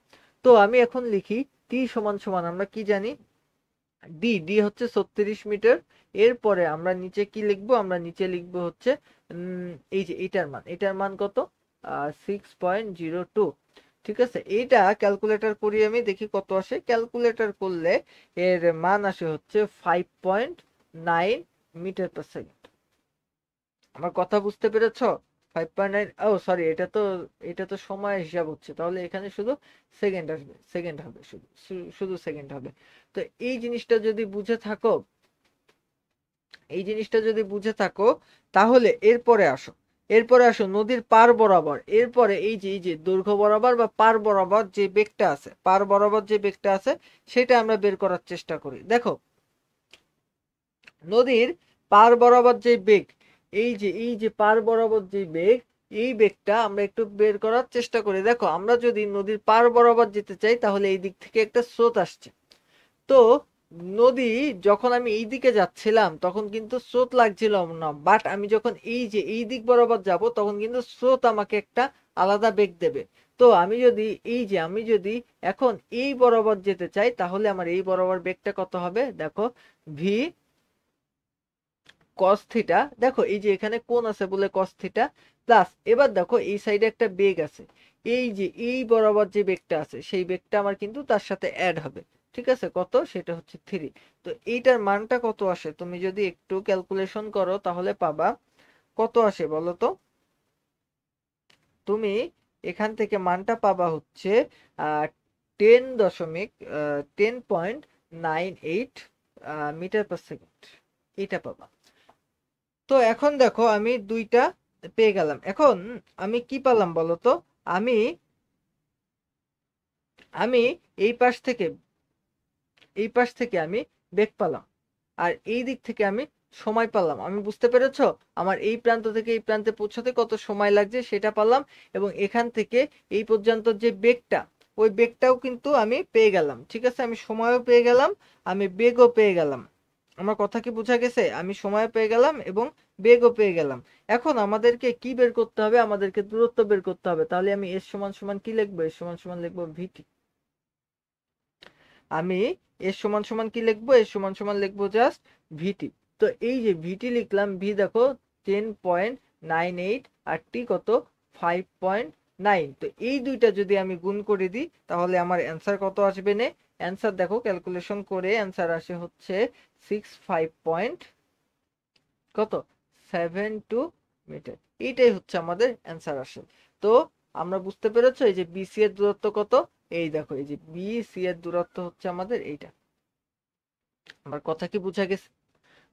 তো আমি এখন লিখি টি সমান সমান, আমরা কি জানি, ডি, ডি হচ্ছে 36 মিটার। এরপরে আমরা নিচে কি লিখবো, আমরা নিচে লিখবো হচ্ছে এই যে এটার মান, এটার মান কত, 6.02। ঠিক আছে, এইটা ক্যালকুলেটর করি আমি, দেখি কত আসে, ক্যালকুলেটর করলে এর মান আসে হচ্ছে 5.9 মিটার পার সেকেন্ড। আমার কথা বুঝতে পেরেছো, 5.9, ও সরি, এটা তো সময় হিসাব হচ্ছে, তাহলে এখানে শুধু সেকেন্ড আসবে, সেকেন্ড হবে, শুধু শুধু সেকেন্ড হবে। তো এই জিনিসটা যদি বুঝে থাকো, এই জিনিসটা যদি বুঝে থাকো তাহলে এরপরে আসো, এরপরে আসো নদীর পার বরাবর, এরপরে এই যে দৈর্ঘ্য বরাবর বা পার বরাবর যে বেগটা আছে, পার বরাবর যে বেগটা আছে সেটা আমরা বের করার চেষ্টা করি। দেখো নদীর পার বরাবর যে বেগ, এই যে পার বরাবর যে বেগ, এই বেগটা আমরা একটু বের করার চেষ্টা করি। দেখো আমরা যদি নদীর পার বরাবর যেতে চাই তাহলে এই দিক থেকে একটা স্রোত আসছে, তো নদী যখন আমি এই দিকে যাচ্ছিলাম তখন কিন্তু স্রোত লাগছিল না, বাট আমি যখন এই যে এই দিক বরাবর যাব তখন কিন্তু স্রোত আমাকে একটা আলাদা বেগ দেবে। তো আমি যদি এখন এই বরাবর যেতে চাই তাহলে আমার এই বরাবর বেগটা কত হবে, দেখো ভি কস থিটা, দেখো এই যে এখানে কোণ আছে বলে কস থিটা, প্লাস এবার দেখো এই সাইডে একটা বেগ আছে, এই যে এই বরাবর যে বেগটা আছে সেই বেগটা আমার কিন্তু তার সাথে অ্যাড হবে, ঠিক আছে, কত, সেটা হচ্ছে 3। তো এইটার মানটা কত আসে তুমি যদি একটু ক্যালকুলেশন করো তাহলে পাবা, কত আসে বলো তো, তুমি এখান থেকে মানটা পাবা হচ্ছে 10.9 মিটার পার সেকেন্ড, এটা পাবা। তো এখন দেখো আমি দুইটা পেয়ে গেলাম, এখন আমি কি পেলাম বলতো, আমি আমি এই পাশ থেকে, এই পাশ থেকে আমি বেগ পেলাম, আর এই দিক থেকে আমি সময় পেলাম। আমি বুঝতে পেরেছো, আমার এই প্রান্ত থেকে এই প্রান্তে পৌঁছাতে কত সময় লাগছে সেটা পেলাম, এবং এখান থেকে এই পর্যন্ত যে বেগটা, ওই বেগটাও কিন্তু আমি পেয়ে গেলাম, ঠিক আছে, আমি সময়ও পেয়ে গেলাম, আমি বেগও পেয়ে গেলাম। আমার কথা কি বোঝা গেছে, আমি সময় পেয়ে গেলাম এবং বেগও পেয়ে গেলাম। এখন আমাদেরকে কি বের করতে হবে, আমাদেরকে দূরত্ব বের করতে হবে, তাহলে আমি এস সমান সমান কি লিখবো, এস সমান সমান লিখবো ভিটি। আমি এর সমান সমান কি লিখবো, এর সমান সমান লিখবো জাস্ট ভিটি। তো এই যে ভিটি লিখলাম, ভি দেখো 10.98 আর টি কত 5.9, তো এই দুইটা যদি আমি গুণ করে দিই তাহলে আমার অ্যান্সার কত আসবে নে, অ্যান্সার দেখো ক্যালকুলেশন করে অ্যান্সার আসে হচ্ছে 65 পয়েন্ট কত 72 মিটার, এইটাই হচ্ছে আমাদের অ্যান্সার আসে। তো আমরা বুঝতে পেরেছো এই যে বিসি এর দূরত্ব কত, এই দেখো এই যে বিসি এর দূরত্ব হচ্ছে আমাদের এইটা। আমার কথা কি বোঝা গেছে,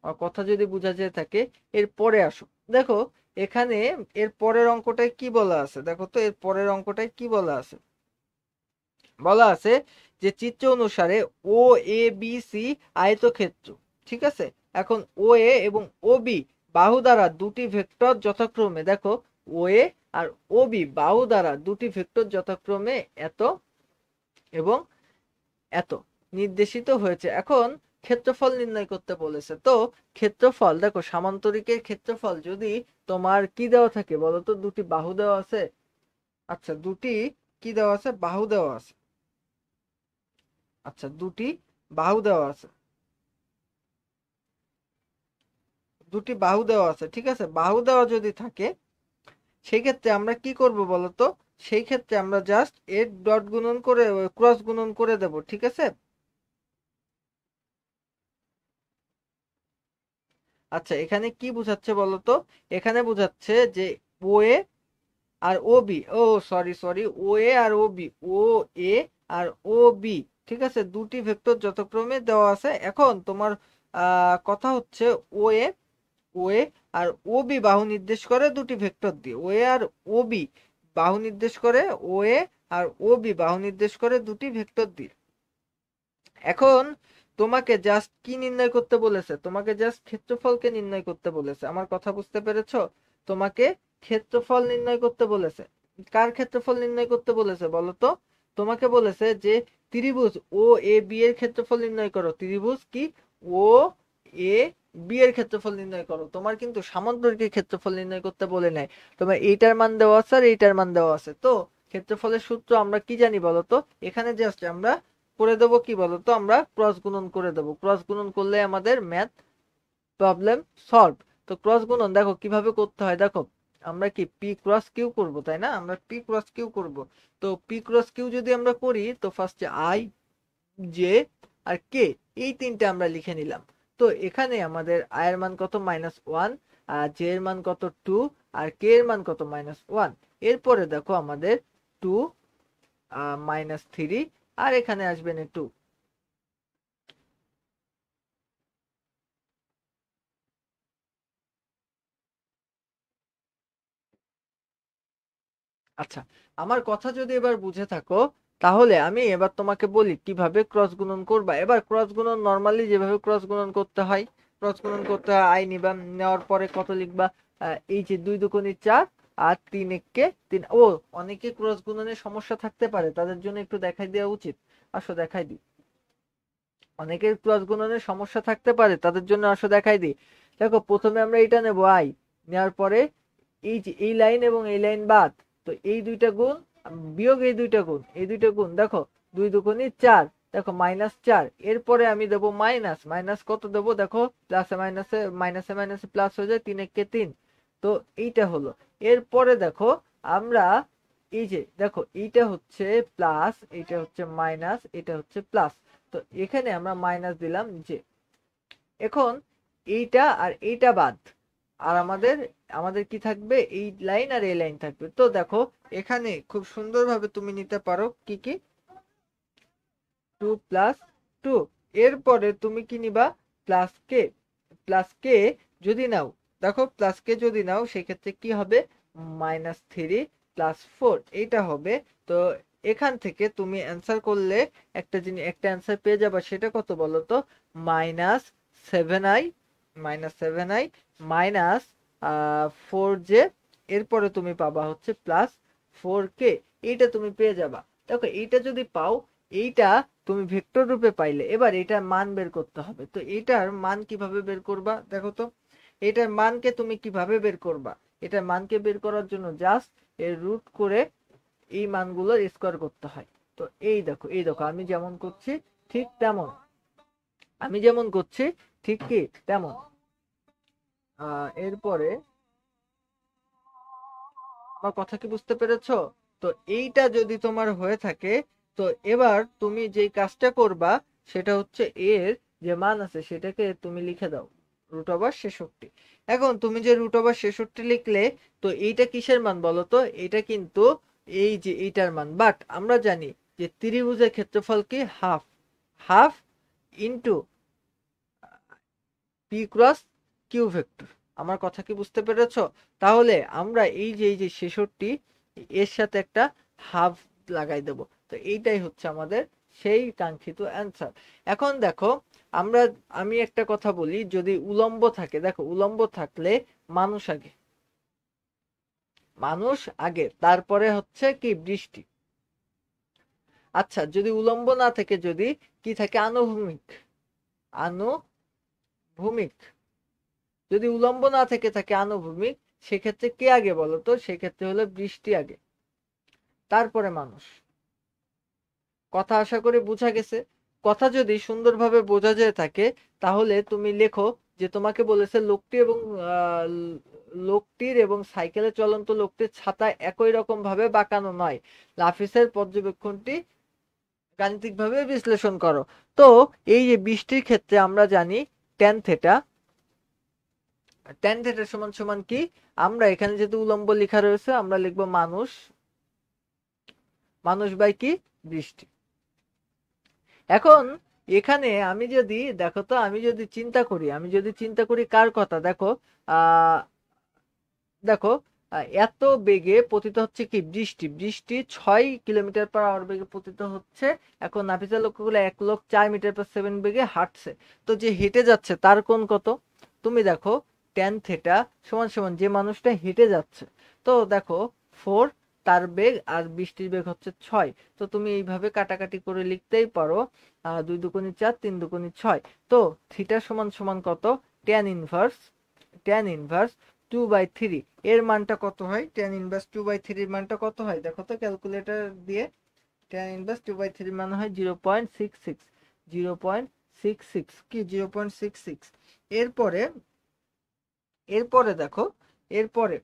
আমার কথা যদি বোঝা যেয়ে থাকে এরপরে আসো, দেখো এখানে এর পরের অঙ্কটায় কি বলা আছে দেখো তো, এর পরের অঙ্কটায় কি বলা আছে? বলা আছে যে চিত্র অনুসারে ও এ বি সি আয়তক্ষেত্র, ঠিক আছে। এখন ও এ এবং ও বি বাহু দ্বারা দুটি ভেক্টর যথাক্রমে, দেখো ও এ আর ও বি বাহু দ্বারা দুটি ভেক্টর যথাক্রমে এত এবং এত নির্দেশিত হয়েছে। এখন ক্ষেত্রফল নির্ণয় করতে বলেছে। তো ক্ষেত্রফল দেখো, সামান্তরিকের ক্ষেত্রফল যদি তোমার কি দেওয়া থাকে বলতো, দুটি বাহু দেওয়া আছে। আচ্ছা, দুটি কি দেওয়া আছে? বাহু দেওয়া আছে। আচ্ছা, দুটি বাহু দেওয়া আছে, দুটি বাহু দেওয়া আছে, ঠিক আছে। বাহু দেওয়া যদি থাকে সেই ক্ষেত্রে আমরা কি করব বলতো, সেই ক্ষেত্রে আমরা জাস্ট এর ডট গুণন করে ক্রস গুণন করে দেব, ঠিক আছে। আচ্ছা, এখানে কি বোঝাচ্ছে বলতো? এখানে বোঝাচ্ছে যে ও এ আর ও বি, ও সরি সরি, ও এ আর ও বি, ও এ আর ও বি, ঠিক আছে, দুটি ভেক্টর যথাক্রমে দেওয়া আছে। এখন তোমার কথা হচ্ছে ও এ, ও এ আর ও বি বাহু নির্দেশ করে দুটি ভেক্টর দিয়ে, ও এ আর ও বি বাহু নির্দেশ করে, ও এ আর ও বি বাহু নির্দেশ করে দুটি ভেক্টর দিয়ে। এখন তোমাকে জাস্ট কি নির্ণয় করতে বলেছে? তোমাকে জাস্ট ক্ষেত্রফলকে নির্ণয় করতে বলেছে। আমার কথা বুঝতে পেরেছো? তোমাকে ক্ষেত্রফল নির্ণয় করতে বলেছে। কার ক্ষেত্রফল নির্ণয় করতে বলেছে বলো তো? তোমাকে বলেছে যে ত্রিভুজ ও এ বি এর ক্ষেত্রফল নির্ণয় করো। ত্রিভুজ কি? ও এ বি এর ক্ষেত্রফল নির্ণয় করো। তোমার কিন্তু সামান্তরিকের ক্ষেত্রফল নির্ণয় করতে বলে নাই। তোমার এইটার মান দেওয়া আছে আর এইটার মান দেওয়া আছে। তো ক্ষেত্রফলের সূত্র আমরা কি জানি বলতো? এখানে জাস্ট আমরা করে দেবো কি বলতো, আমরা ক্রস গুণন করে দেবো। ক্রস গুণন করলে আমাদের ম্যাথ প্রবলেম সলভ। তো ক্রস গুণন দেখো কিভাবে করতে হয়, দেখো আমরা কি পি ক্রস কিউ করব, তাই না? আমরা পি ক্রস কিউ করব। তো পি ক্রস কিউ যদি আমরা করি, তো ফার্স্টে আই, জে আর কে, এই তিনটে আমরা লিখে নিলাম। তো এখানে আমাদের আই এর মান কত? -1, আর জে এর মান কত? 2, আর কে এর মান কত? -1। এরপরে দেখো আমাদের 2 -3, আর এখানে আসবে না 2। আচ্ছা, আমার কথা যদি এবার বুঝে থাকো, তাহলে আমি এবার তোমাকে বলি কিভাবে ক্রস গুণন করবা। এবার ক্রস গুণন নরমালি যেভাবে ক্রস গুণন করতে হয়, ক্রস গুণন করতে হয়, আই নিবা, নেওয়ার পরে কত লিখবা? এই যে 2 দুগুণে 4 আর 3 একে 3। ও, অনেকে ক্রস গুণনের সমস্যা থাকতে পারে, তাদের জন্য একটু দেখাই দেওয়া উচিত। আসো দেখাই দিই। অনেকের ক্রস গুণনের সমস্যা থাকতে পারে, তাদের জন্য আসো দেখাই দিই। দেখো, প্রথমে আমরা এটা নেব আই, নেওয়ার পরে এই যে এই লাইন এবং এই লাইন বাদ, তো এই দুইটা গুণ বিয়োগ এই দুইটা গুণ, এই দুইটা গুণ, দেখো 2 দুগুণে 4, দেখো -4। এরপরে আমি দেব মাইনাস, মাইনাস কত দেব? দেখো প্লাসে মাইনাসে, মাইনাসে মাইনাসে প্লাস হয়ে যায়, 3 একে 3। তো এইটা হলো। এরপরে দেখো আমরা এই যে দেখো এইটা হচ্ছে প্লাস, এইটা হচ্ছে মাইনাস, এটা হচ্ছে প্লাস। তো এখানে আমরা মাইনাস দিলাম যে। এখন এইটা আর এইটা বাদ, আর আমাদের আমাদের কি থাকবে? এই লাইন আর এই লাইন থাকবে। তো দেখো এখানে খুব সুন্দরভাবে তুমি নিতে পারো কি কি, 2 + 2। এরপরে তুমি কি নিবা? প্লাস কে। প্লাস কে যদি নাও, দেখো প্লাস কে যদি নাও সেক্ষেত্রে কি হবে? -3 + 4 এইটা হবে। তো এখান থেকে তুমি অ্যান্সার করলে একটা জিনিস, একটা অ্যান্সার পেয়ে যাবে। সেটা কত বলো তো? -7i, -7i -4j। এরপরে তুমি পাবা হচ্ছে +4k। এইটা তুমি পেয়ে যাবা। দেখো এইটা যদি পাও, এইটা তুমি ভেক্টর রূপে পাইলে। এবার এটার মান বের করতে হবে। তো এটার মান কিভাবে বের করবা দেখো তো? এটার মানকে তুমি কিভাবে বের করবা? এটার মানকে বের করার জন্য জাস্ট এর রুট করে এই মানগুলোর স্কোয়ার করতে হয়। তো এই দেখো, এই দেখো আমি যেমন করছি ঠিক তেমন, আমি যেমন করছি ঠিক কি তেমন। এরপরে আমার কথা কি বুঝতে পেরেছো? তো এইটা যদি তোমার হয়ে থাকে, তো এবার তুমি যেই কাজটা করবা সেটা হচ্ছে এর যে মান আছে সেটাকে তুমি লিখে দাও √66। এখন তুমি যে √66 লিখলে, তো এইটা কিসের মান বলো তো? এটা কিন্তু এই যে এইটার মান। বাট আমরা জানি যে ত্রিভুজের ক্ষেত্রফল কি? Half, half into P cross Q vector. আমার কথা কি বুঝতে পেরেছো? তাহলে আমরা এই যে 66 এর সাথে একটা হাফ লাগাই দেব। তো এইটাই হচ্ছে আমাদের সেই কাঙ্ক্ষিত অ্যান্সার। এখন দেখো, আমরা আমি একটা কথা বলি, যদি উলম্ব থাকে, দেখো উলম্ব থাকলে মানুষ আগে, মানুষ আগে, তারপরে হচ্ছে কি বৃষ্টি। আচ্ছা, যদি উলম্ব না থেকে যদি কি থাকে, আনুভূমিক, আনুভূমিক। যদি উলম্ব না থেকে থাকে আনুভূমিক, সেক্ষেত্রে কে আগে বলো তো? সেক্ষেত্রে হলো বৃষ্টি আগে, তারপরে মানুষ। কথা আশা করি বোঝা গেছে। কথা যদি সুন্দরভাবে বোঝা যায় থাকে, তাহলে তুমি লেখো যে তোমাকে বলেছে লোকটির এবং সাইকেলে চলন্ত লোকটির ছাতা একই রকম ভাবে বাঁকানো নয়, লাফিসের পর্যবেক্ষণটি গাণিতিকভাবে বিশ্লেষণ করো। তো এই যে বৃষ্টির ক্ষেত্রে আমরা জানি ট্যান থেটা, ট্যান থেটা সমান সমান কি, আমরা এখানে যেহেতু উলম্ব লেখা রয়েছে, আমরা লিখবো মানুষ, মানুষ বাই কি বৃষ্টি। এখন এখানে আমি যদি দেখো তো, আমি যদি চিন্তা করি কার কথা, দেখো আহ দেখো এত বেগে পতিত হচ্ছে কি বৃষ্টি, বৃষ্টি 6 কিলোমিটার/আওয়ার বেগে পতিত হচ্ছে। এখন নাফিসা লক্ষ্য করলে 1,04 মিটার/সেকেন্ড বেগে হাঁটছে। তো যে হেঁটে যাচ্ছে তার কোণ কত? তুমি দেখো ট্যান থেটা সমান সমান যে মানুষটা হেঁটে যাচ্ছে, তো দেখো 4, তার বেগ আর বৃষ্টির বেগ হচ্ছে 6। তো তুমি এইভাবে কাটাকাটি করে লিখতেই পারো, 2 দুগুণে 4, 3 দুগুণে 6। তো থিটা সমান সমান কত? Tan inverse 2/3। এর মানটা কত হয়? ট্যান ইনভার্স 2/3 এর মানটা কত হয় দেখো তো ক্যালকুলেটর দিয়ে। ট্যান ইনভার্স 2/3 মানে হয় 0.66, 0.66 কি 0.66। এরপরে এরপরে দেখো, এরপরে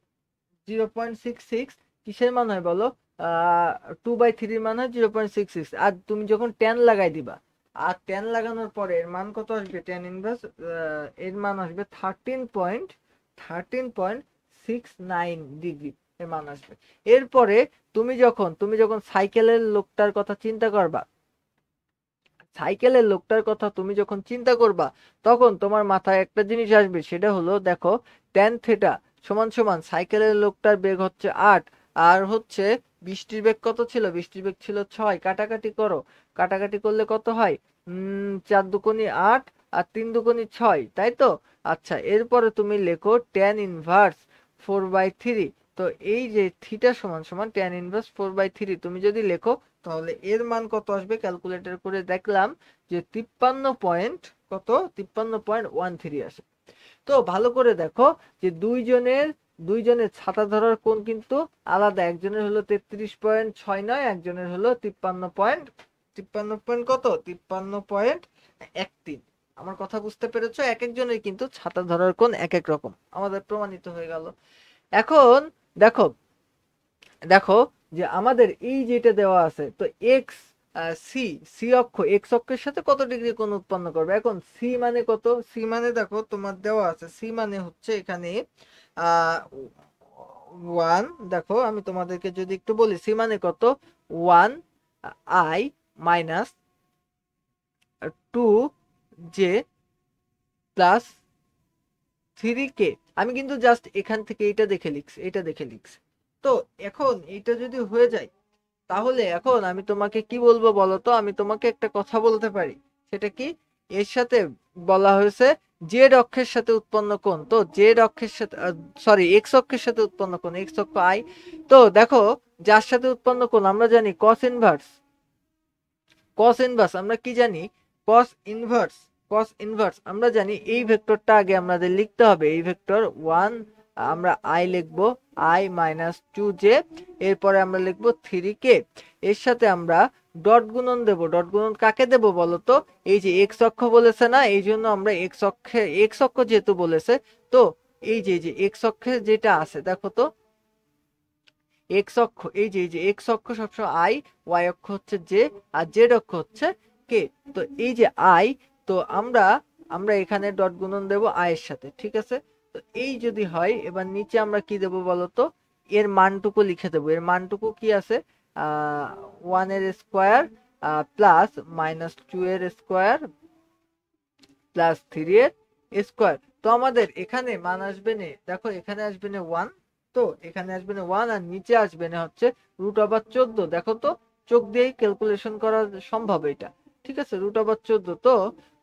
0.66 কিসের মান হয় বলো? 2/3 মান হয় 0.66। আর তুমি যখন ট্যান লাগাই দিবা, আর ট্যান লাগানোর পরে এর মান কত আসবে? ট্যান ইনভার্স এর মান আসবে 13.69 ডিগ্রি এর মান আসবে। এরপরে তুমি যখন সাইকেলের লোকটার কথা চিন্তা করবা, সাইকেলের লোকটার কথা তুমি যখন চিন্তা করবা, তখন তোমার মাথায় একটা জিনিস আসবে, সেটা হলো দেখো ট্যান থেটা সমান সমান সাইকেলের লোকটার বেগ হচ্ছে 8, আর হচ্ছে বৃষ্টির বেগ কত ছিল? বৃষ্টির বেগ ছিল 6। কাটাকাটি করো, কাটাকাটি করলে কত হয়? 4 দুগুণে 8 আর 3 দুগুণে 6, তাই তো? আচ্ছা, এরপরে তুমি লেখো ট্যান ইনভার্স 4/3। তো এই যে থিটা সমান সমান ট্যান ইনভার্স 4/3 তুমি যদি লেখো, তাহলে এর মান কত আসবে? ক্যালকুলেটর করে দেখলাম যে 53 পয়েন্ট কত, 53.13 আসে। তো ভালো করে দেখো যে দুইজনের ছাতা ধরার কোণ কিন্তু আলাদা। একজনের হলো 33.69, একজনের হলো 53 পয়েন্ট কত, 53.13। আমার কথা বুঝতে পেরেছো? এক একজনের কিন্তু ছাতা ধরার কোণ এক এক রকম, আমাদের প্রমাণিত হয়ে গেল। এখন দেখো, দেখো যে আমাদের এই যেটা দেওয়া আছে, তো এক্স সি, এক্স অক্ষের সাথে কত ডিগ্রি কোণ উৎপন্ন করবে? এখন সি মানে কত? সি মানে দেখো তোমার দেওয়া আছে, সি মানে হচ্ছে এখানে 1। দেখো আমি তোমাদেরকে যদি একটু বলি, সি মানে কত? 1i-2j+3k। আমি কিন্তু জাস্ট এখান থেকে এটা দেখে লিখছি। তো এখন এটা যদি হয়ে যায়, তাহলে এখন আমি তোমাকে কি বলবো বলো তো? আমি তোমাকে একটা কথা বলতে পারি, সেটা কি? এর সাথে বলা হয়েছে জেড অক্ষের সাথে উৎপন্ন কোণ। তো জেড অক্ষের সাথে, সরি, এক্স অক্ষের সাথে উৎপন্ন কোণ, এক্স অক্ষ আই। তো দেখো যার সাথে উৎপন্ন কোণ আমরা জানি কস ইনভার্স আমরা কি জানি? কস ইনভার্স আমরা জানি এই ভেক্টরটা আগে আমাদের লিখতে হবে। এই ভেক্টর 1 আমরা আই লিখবো, i-2j। এরপরে আমরা লিখবো 3k। এর সাথে আমরা ডট গুণন দেব। ডট গুণন কাকে দেব বলো তো? এই যে এক্স অক্ষ বলেছে না, এই জন্য আমরা এক্স অক্ষ যেহেতু বলেছে, তো এই যে এক্স অক্ষে যেটা আছে দেখো তো, এক্স অক্ষ, এই যে এক্স অক্ষ সবসময় আই, ওয়াই অক্ষ হচ্ছে জে, আর জেড অক্ষ হচ্ছে কে। তো এই যে আই, তো আমরা আমরা এখানে ডট গুণন দেব আই এর সাথে, ঠিক আছে? তো এই যদি হয়, এবার নিচে আমরা কি দেব বলতো? এর মানটুকু লিখে দেবো। এর মানটুকু কি আছে? 1 এর স্কোয়ার প্লাস -2 এর স্কোয়ার প্লাস 3 এর স্কোয়ার। তো আমাদের এখানে মান আসবে না, দেখো এখানে আসবে না 1, তো এখানে আসবে না 1 আর নিচে আসবে না হচ্ছে √14। দেখো তো চোখ দিয়েই ক্যালকুলেশন করা সম্ভব এটা, ঠিক আছে, √14। তো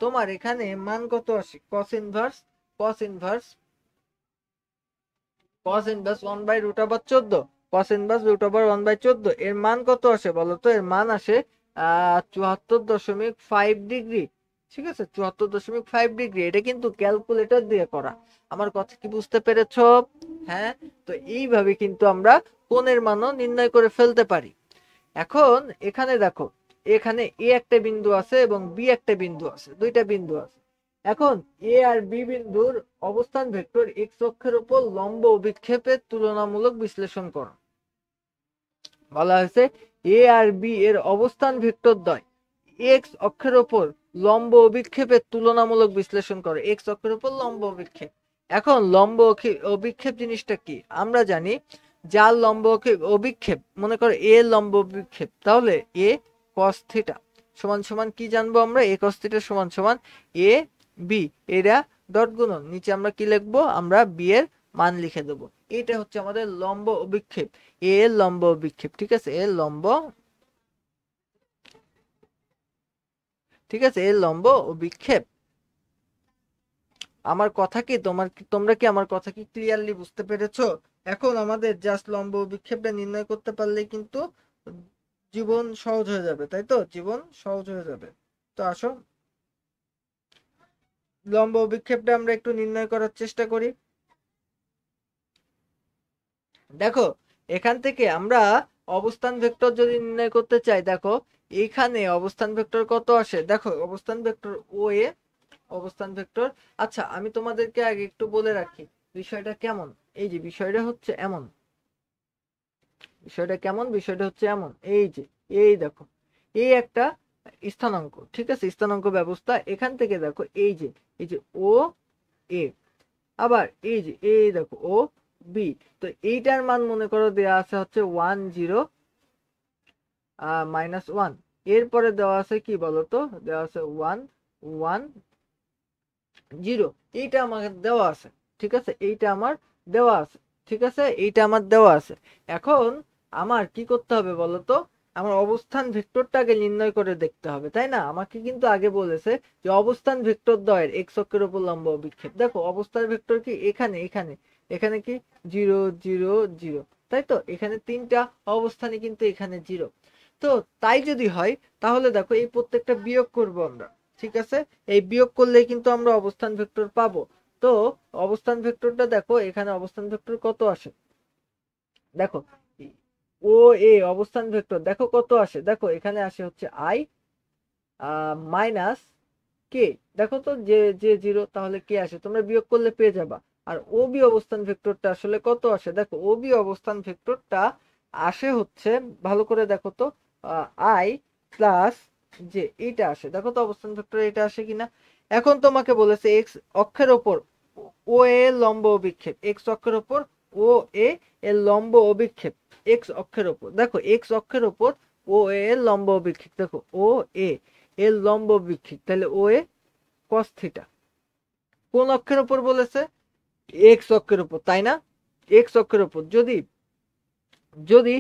তোমার এখানে মান কত আসে, cos ইনভার্স 1/√14, cos ইনভার্স √1/14 এর মান কত আসে বলো তো? এর মান আসে 74.5 ডিগ্রি, ঠিক আছে, 74.5 ডিগ্রি। এটা কিন্তু ক্যালকুলেটর দিয়ে করা। আমার কথা কি বুঝতে পেরেছো? হ্যাঁ। তো এইভাবে কিন্তু আমরা কোণের মানও নির্ণয় করে ফেলতে পারি। এখন এখানে দেখো, এখানে এ একটা বিন্দু আছে এবং বি একটা বিন্দু আছে, দুইটা বিন্দু আছে। এখন এ আর বি বিন্দুর অবস্থান ভেক্টর এক্স অক্ষের উপর লম্ব অভিক্ষেপের তুলনামূলক বিশ্লেষণ করো। বলা হয়েছে এ আর বি এর অবস্থান ভেক্টর দ্বয় এক্স অক্ষের উপর লম্ব অভিক্ষেপের তুলনামূলক বিশ্লেষণ করো। এক্স অক্ষের উপর লম্ব অভিক্ষেপ। এখন লম্ব অভিক্ষেপ জিনিসটা কি আমরা জানি, যার লম্ব অভিক্ষেপ, মনে করো এ লম্ব অভিক্ষেপ, তাহলে এ cos থিটা সমান সমান কি জানবো আমরা, এ cos থিটা সমান সমান এ বি, এরা ডট গুণন, নিচে আমরা কি লিখবো, আমরা বি এর মান লিখে দেবো। এটা হচ্ছে আমাদের লম্ব অভিক্ষেপ, এ লম্ব অভিক্ষেপ, ঠিক আছে, এ লম্ব, ঠিক আছে, এর লম্ব অভিক্ষেপ। আমার কথা কি তোমরা কি আমার কথা কি ক্লিয়ারলি বুঝতে পেরেছো? এখন আমাদের জাস্ট লম্ব অভিক্ষেপটা নির্ণয় করতে পারলেই কিন্তু জীবন সহজ হয়ে যাবে, তাই তো, জীবন সহজ হয়ে যাবে। তো আসো লম্ব অভিক্ষেপটা আমরা একটু নির্ণয় করার চেষ্টা করি। দেখো এখান থেকে আমরা অবস্থান ভেক্টর যদি নির্ণয় করতে চাই, দেখো এখানে অবস্থান ভেক্টর কত আসে, দেখো অবস্থান ভেক্টর ও এ, অবস্থান ভেক্টর। আচ্ছা আমি তোমাদেরকে আগে একটু বলে রাখি বিষয়টা কেমন। এই যে বিষয়টা হচ্ছে এমন, বিষয়টা কেমন, বিষয়টা হচ্ছে এমন, এই যে এই দেখো এই একটা স্থানাঙ্ক, ঠিক আছে, স্থানাঙ্ক ব্যবস্থা। এখান থেকে দেখো এই যে ও এ, আবার এই যে এই দেখো ও বি। তো এইটার মান মনে করো দেওয়া আছে হচ্ছে 10 -1, এরপরে দেওয়া আছে কি বলতো, দেওয়া আছে 1 1 0, এইটা আমাকে দেওয়া আছে, ঠিক আছে, এইটা আমার দেওয়া আছে, ঠিক আছে, এইটা আমার দেওয়া আছে। এখন আমার কি করতে হবে বলতো, আমার অবস্থান ভেক্টরটাকে নির্ণয় করে দেখতে হবে, তাই না? আমাকে কিন্তু আগে বলেছে যে অবস্থান ভেক্টর দ্বয়ের এক্স অক্ষের উপর লম্ব অভিক্ষেপ। দেখো অবস্থান ভেক্টর কি এখানে এখানে এখানে কি 0 0 0, তাই তো, এখানে তিনটা অবস্থানই কিন্তু এখানে 0। তো তাই যদি হয় তাহলে দেখো এই প্রত্যেকটা বিয়োগ করব আমরা, ঠিক আছে, এই বিয়োগ করলে কিন্তু আমরা অবস্থান ভেক্টর পাবো। তো অবস্থান ভেক্টরটা দেখো, এখানে অবস্থান ভেক্টর কত আসে, দেখো ও এ অবস্থান ভেক্টর দেখো কত আসে, দেখো এখানে আসে হচ্ছে আই মাইনাস কে, দেখো তো যে যে 0, তাহলে কে আসে, তোমরা বিয়োগ করলে পেয়ে যাবা। আর ও বি অবস্থান ভেক্টরটা আসলে কত আসে, দেখো ও বি অবস্থান ভেক্টরটা আসে হচ্ছে, ভালো করে দেখো তো, আই প্লাস যে এইটা আসে, দেখো তো অবস্থান ভেক্টর এটা আসে কিনা। এখন তোমাকে বলেছে এক্স অক্ষের ওপর ও এ লম্ব অভিক্ষেপ, এক্স অক্ষের ওপর ও এ এর লম্ব অভিক্ষেপ, এক্স অক্ষের ওপর, দেখো এক্স অক্ষের ওপর ও এ এর লম্ব অভিক্ষেপ, দেখো ও এ এর লম্ব অভিক্ষেপ, তাহলে ও এ cos থিটা কোন অক্ষের উপর বলেছে, এক্স অক্ষের উপর, তাই না? এক্স অক্ষের উপর যদি যদি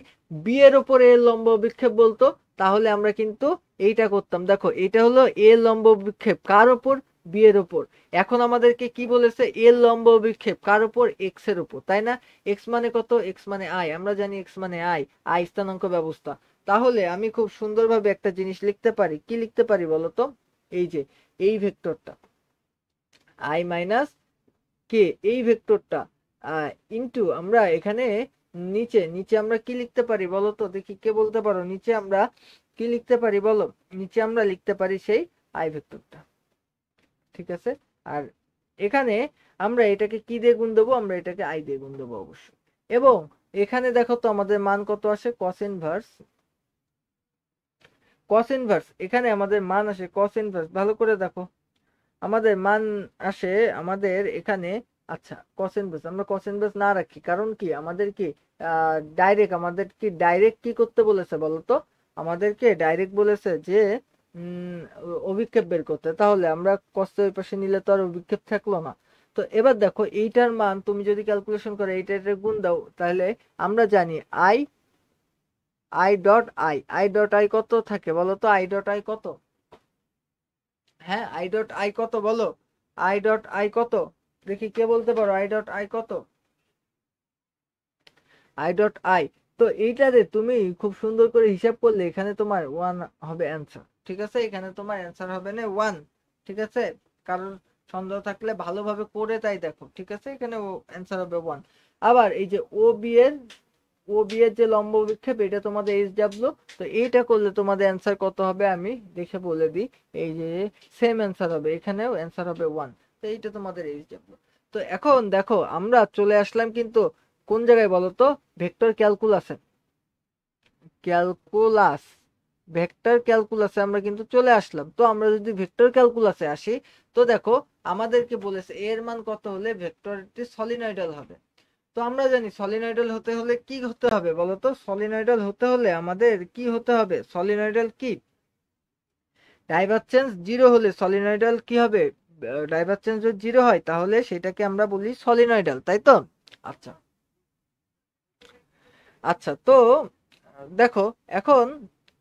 বি এর উপরে এর লম্ব অভিক্ষেপ বলতো তাহলে আমরা কিন্তু এইটা করতাম, দেখো এটা হলো এর লম্ব অভিক্ষেপ কার উপর, বি এর উপর। এখন আমাদেরকে কি বলেছে, এর লম্ব অভিক্ষেপ কার উপর, এক্স এর উপর, তাই না? এক্স মানে কত, এক্স মানে আই, আমরা জানি এক্স মানে আই, আই স্থানাঙ্ক ব্যবস্থা। তাহলে আমি খুব সুন্দরভাবে একটা জিনিস লিখতে পারি, কি লিখতে পারি বলতো, এই যে এই ভেক্টরটা আই মাইনাস কে, এই ভেক্টরটা ইনটু আমরা এখানে নিচে নিচে আমরা কি লিখতে পারি বলো তো, দেখি কে বলতে পারো, নিচে আমরা কি লিখতে পারি বলো, নিচে আমরা লিখতে পারি সেই আই ভেক্টরটা, ঠিক আছে। আর এখানে আমরা এটাকে কি দিয়ে গুণ দেবো, আমরা এটাকে আই দিয়ে গুণ দেবো অবশ্যই। এবং এখানে দেখো তো আমাদের মান কত আসে, কস ইনভার্স এখানে আমাদের মান আসে কস ইনভার্স, ভালো করে দেখো আমাদের মান আসে আমাদের এখানে। আচ্ছা কস ইনভার্স আমরা কস ইনভার্স না রাখি, কারণ কি আমাদের কি ডাইরেক্ট কি করতে বলেছে বলতো, আমাদেরকে ডাইরেক্ট বলেছে যে অভিক্ষেপ বের করতে, তাহলে আমরা কস ওই পাশে নিলে তো আর অভিক্ষেপ থাকলো না। তো এবার দেখো এইটার মান তুমি যদি ক্যালকুলেশন করে এইটা গুণ দাও, তাহলে আমরা জানি I I dot I, I dot I কত থাকে বলো তো? আই ডট আই কত? হ্যাঁ, আই ডট আই কত বলো? আই ডট আই কত? দেখি কে বলতে পারো আই ডট আই কত? আই ডট আই, তো এইটারে তুমি খুব সুন্দর করে হিসাব করলে এখানে তোমার ওয়ান হবে অ্যান্সার। ঠিক আছে, এখানে তোমার অ্যান্সার হবে না ওয়ান। ঠিক আছে, কারণ সন্দেহ থাকলে ভালোভাবে করে তাই দেখো। ঠিক আছে, এখানে অ্যান্সার হবে ওয়ান। আবার এই যে ও বি এর যে লম্ব বিক্ষেপ, এটা তোমাদের এইচ ডাব্লিউ। তো এইটা করলে তোমাদের অ্যান্সার কত হবে আমি দেখে বলে দিই। এই যে সেম অ্যান্সার হবে, এখানেও অ্যান্সার হবে ওয়ান। তো এইটা তোমাদের এইচ ডাব্লিউ। তো এখন দেখো আমরা চলে আসলাম কিন্তু কোন জায়গায় বলো তো? ভেক্টর ক্যালকুলাসে। ক্যালকুলাস, ভেক্টর ক্যালকুলাসে আমরা কিন্তু চলে আসলাম। তো আমরা যদি ভেক্টর ক্যালকুলাসে আসি, তো দেখো আমাদেরকে বলেছে এর মান কত হলে ভেক্টরটি সলিনয়েডাল হবে। তো আমরা জানি সলিনয়েডাল হতে হলে কি হতে হবে বলতো? সলিনয়েডাল হতে হলে আমাদের কি হতে হবে? সলিনয়েডাল কি? ডাইভারজেন্স জিরো হলে সলিনয়েডাল কি হবে? ডাইভারজেন্স যদি জিরো হয় তাহলে সেটাকে আমরা বলি সলিনয়েডাল, তাই তো? আচ্ছা আচ্ছা, তো দেখো এখন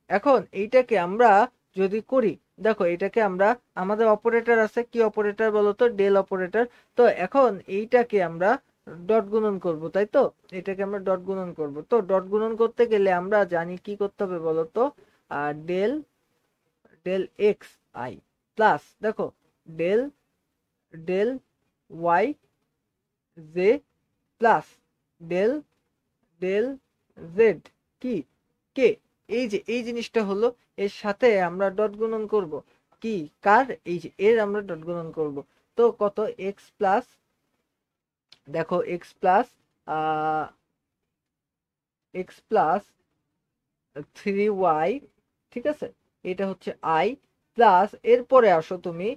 এখন এইটাকে আমরা যদি করি, দেখো এটাকে আমরা, আমাদের অপারেটর আছে, কি অপারেটর বলতো? Del operator. তো এখন এইটাকে আমরা ডট গুণন করব, তাই তো? এটাকে আমরা ডট গুণন করব। তো ডট গুণন করতে গেলে আমরা জানি কি করতে হবে বলতো? Del del X I plus দেখো del del Y J plus del del Z কি কে। এই যে এই জিনিসটা হলো, এর সাথে আমরা ডট গুণন করব। কি কার? এই যে এর আমরা ডট গুণন করব। তো কত? এক্স প্লাস, দেখো x plus x plus 3y, ঠিক আছে, এটা হচ্ছে আই প্লাস, এরপরে আসো তুমি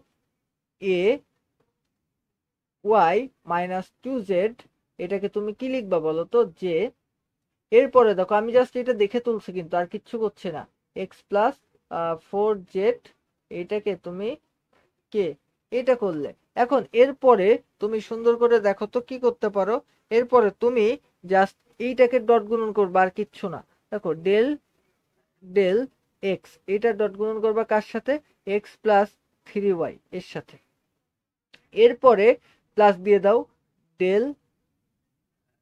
এ ওয়াই মাইনাস 2z, এটাকে তুমি কি লিখবা বলো তো? যে এরপরে দেখো আমি জাস্ট এটা দেখে তুলছি কিন্তু আর কিচ্ছু করছে না। এক্স প্লাস 4z, এটাকে তুমি কে এটা করলে। এখন এরপরে তুমি সুন্দর করে দেখো তো কি করতে পারো। এরপরে তুমি জাস্ট এইটাকে ডট গুণন করবা, আর কিচ্ছু না। দেখো ডেল ডেল এক্স, এটা ডট গুণন করবা কার সাথে? এক্স প্লাস 3y এর সাথে। এরপরে প্লাস দিয়ে দাও del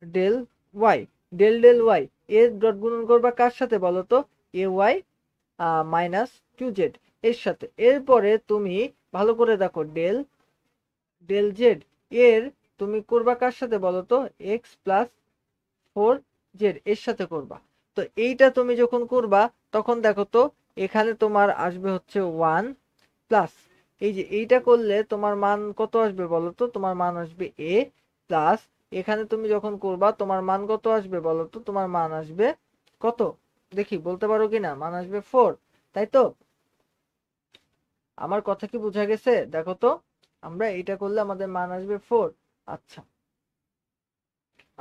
del Y, del del Y এর ডট গুণন করবা কার সাথে বলো তো? এ ওয়াই মাইনাস 2z এর সাথে। এরপরে তুমি ভালো করে দেখো ডেল ডেল জেড এর তুমি করবা কার সাথে বলো তো? এক্স প্লাস 4z এর সাথে করবা। তো এইটা তুমি যখন করবা তখন দেখো তো এখানে তোমার আসবে হচ্ছে ওয়ান প্লাস, এই যে এইটা করলে তোমার মান কত আসবে বলো তো? তোমার মান আসবে এ প্লাস, এখানে তুমি যখন করবা তোমার মান কত আসবে বলো তো? তোমার মান আসবে কত? দেখি বলতে পারো কিনা? মান আসবে 4, তাই তো? আমার কথা কি বোঝা গেছে? দেখো তো আমরা এইটা করলে আমাদের মান আসবে 4। আচ্ছা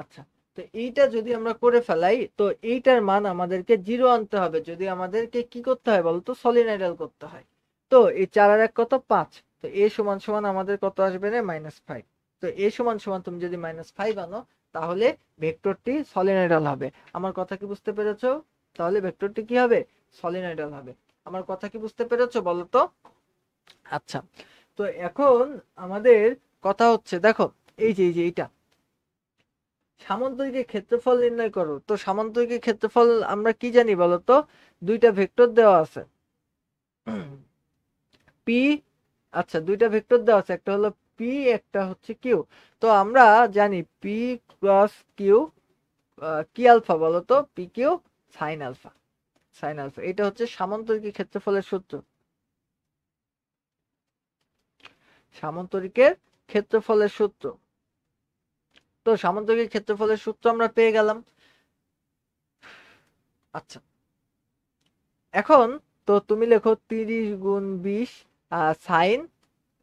আচ্ছা, তো এইটা যদি আমরা করে ফেলাই, তো এইটার মান আমাদেরকে জিরো আনতে হবে যদি আমাদেরকে কি করতে হয় বলতো? সলিনয়েডাল করতে হয়। তো এই 4 আর 1 কত? 5। তো এ সমান সমান আমাদের কত আসবে রে? -5। তো এ সমান সমান তুমি যদি -5 আনো তাহলে ভেক্টরটি সলিনয়েডাল হবে। আমার কথা কি বুঝতে পেরেছো? তাহলে ভেক্টরটি কি হবে? সলিনয়েডাল হবে। আমার কথা কি বুঝতে পেরেছো বলো তো? আচ্ছা, তো এখন আমাদের কথা হচ্ছে দেখো এই যে এইটা সামান্তরিকের ক্ষেত্রফল নির্ণয় করো। তো সামান্তরিকের ক্ষেত্রফল আমরা কি জানি বলতো? দুইটা ভেক্টর দেওয়া আছে পি, আচ্ছা দুইটা ভেক্টর দেওয়া আছে, একটা হলো পি, একটা হচ্ছে কিউ। তো আমরা জানি পি ক্রস কিউ কি আলফা বলতো? P Q sine alpha, sine alpha. এটা হচ্ছে সামান্তরিকের ক্ষেত্রফলের সূত্র, সামান্তরিকের ক্ষেত্রফলের সূত্র। তো সামান্তরিকের ক্ষেত্রফলের সূত্র আমরা পেয়ে গেলাম। আচ্ছা, এখন তো তুমি লেখো 30 গুণ 20 সাইন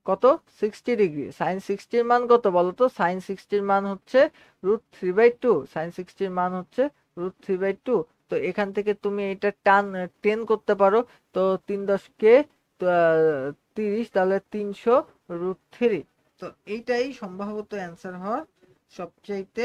কত? 60 ডিগ্রি। সাইন 60 এর মান কত বলতো? সাইন 60 এর মান হচ্ছে √3/2। সাইন 60 এর মান হচ্ছে √3/2। তো এখান থেকে তুমি এটা টান 10 করতে পারো। তো 3 10 কে 30, তাহলে 300 √3। তো এইটাই সম্ভবত অ্যান্সার হওয়ার সবচাইতে,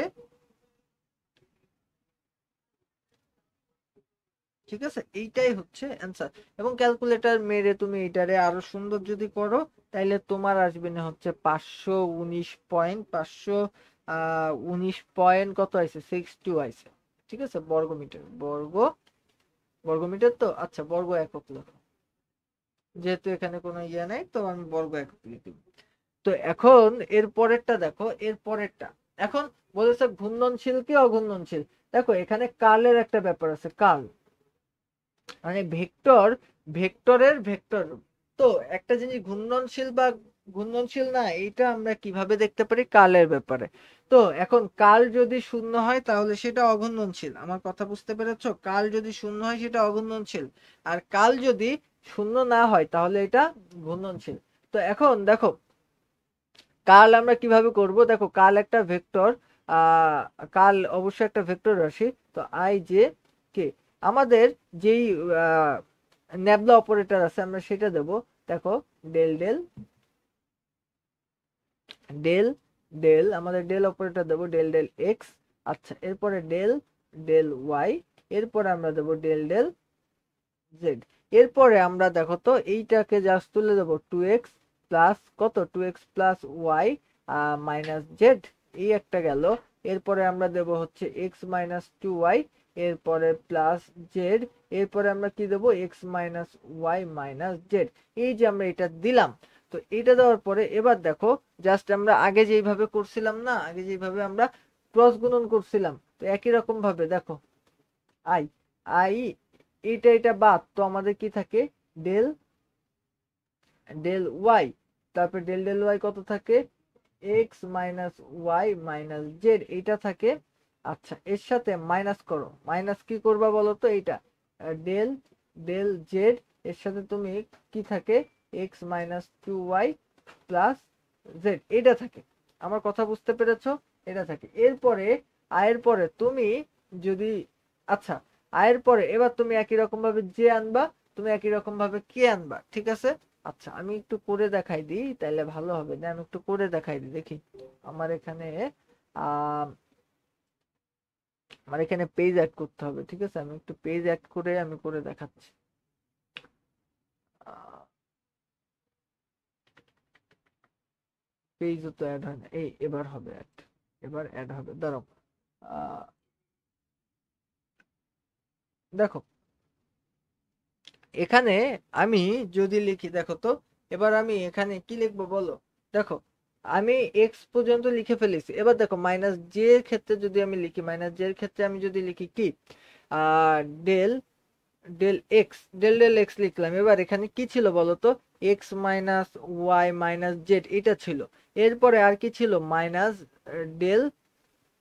ঠিক আছে, এইটাই হচ্ছে অ্যান্সার। এবং ক্যালকুলেটর মেরে তুমি এটারে আরো সুন্দর যদি করো, তাইলে তোমার আসবে না হচ্ছে 519 পয়েন্ট, 519 পয়েন্ট কত আইছে, 62 আইছে। ঠিক আছে, বর্গমিটার, বর্গমিটার তো আচ্ছা, বর্গ একক লেখো, যেহেতু এখানে কোনো ইয়ে নাই তো আমি বর্গ একক লিখি। তো এখন এর পরেরটা দেখো, এর পরেরটা এখন বলেছে ঘূর্ণনশীল কি অঘূর্ণনশীল। দেখো এখানে কালের একটা ব্যাপার আছে, কাল মানে ভেক্টর, ভেক্টরের ভেক্টর। তো একটা জিনিস ঘূর্ণনশীল বা ঘূর্ণনশীল না, এটা আমরা কিভাবে দেখতে পারি, কালের ব্যাপারে। তো এখন কাল যদি শূন্য হয় তাহলে সেটা অঘূর্ণনশীল, আমার কথা বুঝতে পেরেছো? কাল যদি শূন্য হয় সেটা অঘূর্ণনশীল, আর কাল যদি শূন্য না হয় তাহলে এটা ঘূর্ণনশীল। তো এখন দেখো কাল আমরা কিভাবে করব, দেখো কাল একটা ভেক্টর, আহ কাল অবশ্যই একটা ভেক্টর রাশি। তো আই জে কে, আমাদের যেই ন্যাবলা অপারেটর আছে আমরা সেটা দেব। দেখো ডেল ডেল ডেল ডেল, আমাদের ডেল অপারেটর দেব ডেল ডেল এক্স। আচ্ছা, এরপরে ডেল ডেল ওয়াই, এরপরে আমরা দেব ডেল ডেল জেড। এরপরে আমরা দেখো তো এইটাকে জাস্ট তুলে দেবো 2x প্লাস কত, 2x plus Y minus Z, এই একটা গেল। এরপরে আমরা দেব হচ্ছে x মাইনাস 2y, এরপরে প্লাস জেড, এরপরে আমরা কি দেবো x minus Y minus Z. এই যে আমরা এটা দিলাম, তো এটা দেওয়ার পরে এবার দেখো জাস্ট আমরা আগে যেইভাবে করছিলাম না, আগে যেইভাবে আমরা ক্রস গুণন করছিলাম, তো একই রকম ভাবে দেখো আই আই এটা এটা বাদ, তো আমাদের কি থাকে, ডেল ডেল ওয়াই, তারপর ডেল ডেল ওয়াই কত থাকে, X minus Y minus Z, এইটা থাকে। আচ্ছা, এর সাথে মাইনাস করো, মাইনাস কি করবা বলো তো, এইটা ডেল ডেল জেড, এর সাথে তুমি কি থাকে, X minus two Y plus Z, এটা থাকে। আমার কথা বুঝতে পেরেছো? এটা থাকে। এরপরে আয়ের পরে তুমি যদি, আচ্ছা আয়ের পরে এবার তুমি একই রকম ভাবে যে আনবা, তুমি একই রকম ভাবে কে আনবা, ঠিক আছে। আচ্ছা আমি একটু করে দেখাই দিই তাহলে ভালো হবে, না আমি একটু করে দেখাই দিই দেখি। আমার এখানে আহ আমার এখানে পেজ অ্যাড করতে হবে, ঠিক আছে, আমি একটু পেজ অ্যাড করে আমি করে দেখাচ্ছি। পেজও তো অ্যাড হয় না, এই এবার হবে অ্যাড, এবার অ্যাড হবে, দাঁড়াও। আহ, দেখো এখানে আমি যদি লিখি, দেখো তো এবার আমি এখানে কি লিখবো বলো। দেখো আমি এক্স পর্যন্ত লিখে ফেলেছি, এবার দেখো মাইনাস জে এর ক্ষেত্রে যদি আমি লিখি, মাইনাস জে এর ক্ষেত্রে আমি যদি লিখি কি, del del X, del del X লিখলাম। এবার এখানে কি ছিল বলতো, X minus Y minus Z, এটা ছিল। এরপরে আর কি ছিল, মাইনাস ডেল,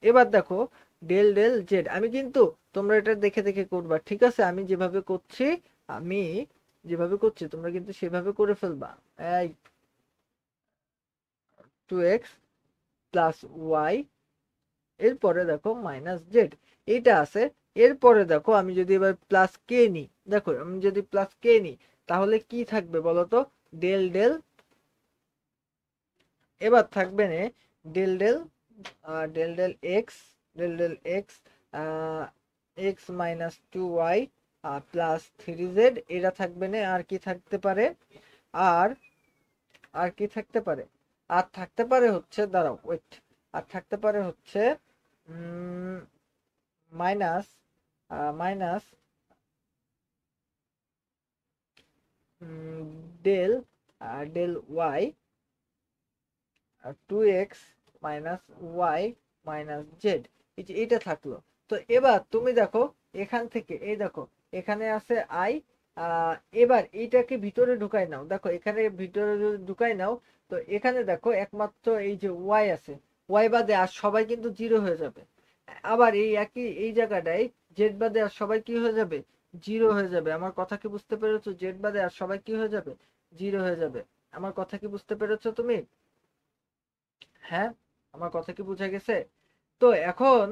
এবার দেখো ডেল ডেল জেড। আমি কিন্তু, তোমরা এটা দেখে দেখে করবা, ঠিক আছে, আমি যেভাবে করছি, আমি যেভাবে করছি তোমরা কিন্তু সেভাবে করে ফেলবা। এই 2x প্লাস ওয়াই, এরপরে দেখো মাইনাস জেড, এইটা আছে। এরপরে দেখো আমি যদি এবার প্লাস কে নিই, দেখো আমি যদি প্লাস কে নিই তাহলে কি থাকবে বলতো, ডেল ডেল, এবার থাকবে না del del del del X, del del X X minus two Y plus three Z, এটা থাকবে না। আর কি থাকতে পারে, আর আর কি থাকতে পারে, আর থাকতে পারে হচ্ছে, দাঁড়াও ওয়েট, আর থাকতে পারে হচ্ছে minus minus del del Y two X minus Y minus Z, এই যে এইটা থাকলো। তো এবার তুমি দেখো এখান থেকে, এই দেখো এখানে আছে আই, এবার এইটাকে ভিতরে ঢুকাই নাও, দেখো এখানে ভিতরে যদি ঢুকাই নাও, তো এখানে দেখো একমাত্র এই যে ওয়াই আছে, ওয়াই বাদে আর সবাই কিন্তু জিরো হয়ে যাবে। আবার এই একই এই জায়গাটায় জেড বাদে আর সবাই কি হয়ে যাবে, জিরো হয়ে যাবে। আমার কথা কি বুঝতে পেরেছো, জেড বাদে আর সবাই কি হয়ে যাবে, জিরো হয়ে যাবে। আমার কথা কি বুঝতে পেরেছো তুমি? হ্যাঁ, আমার কথা কি বোঝা গেছে? তো এখন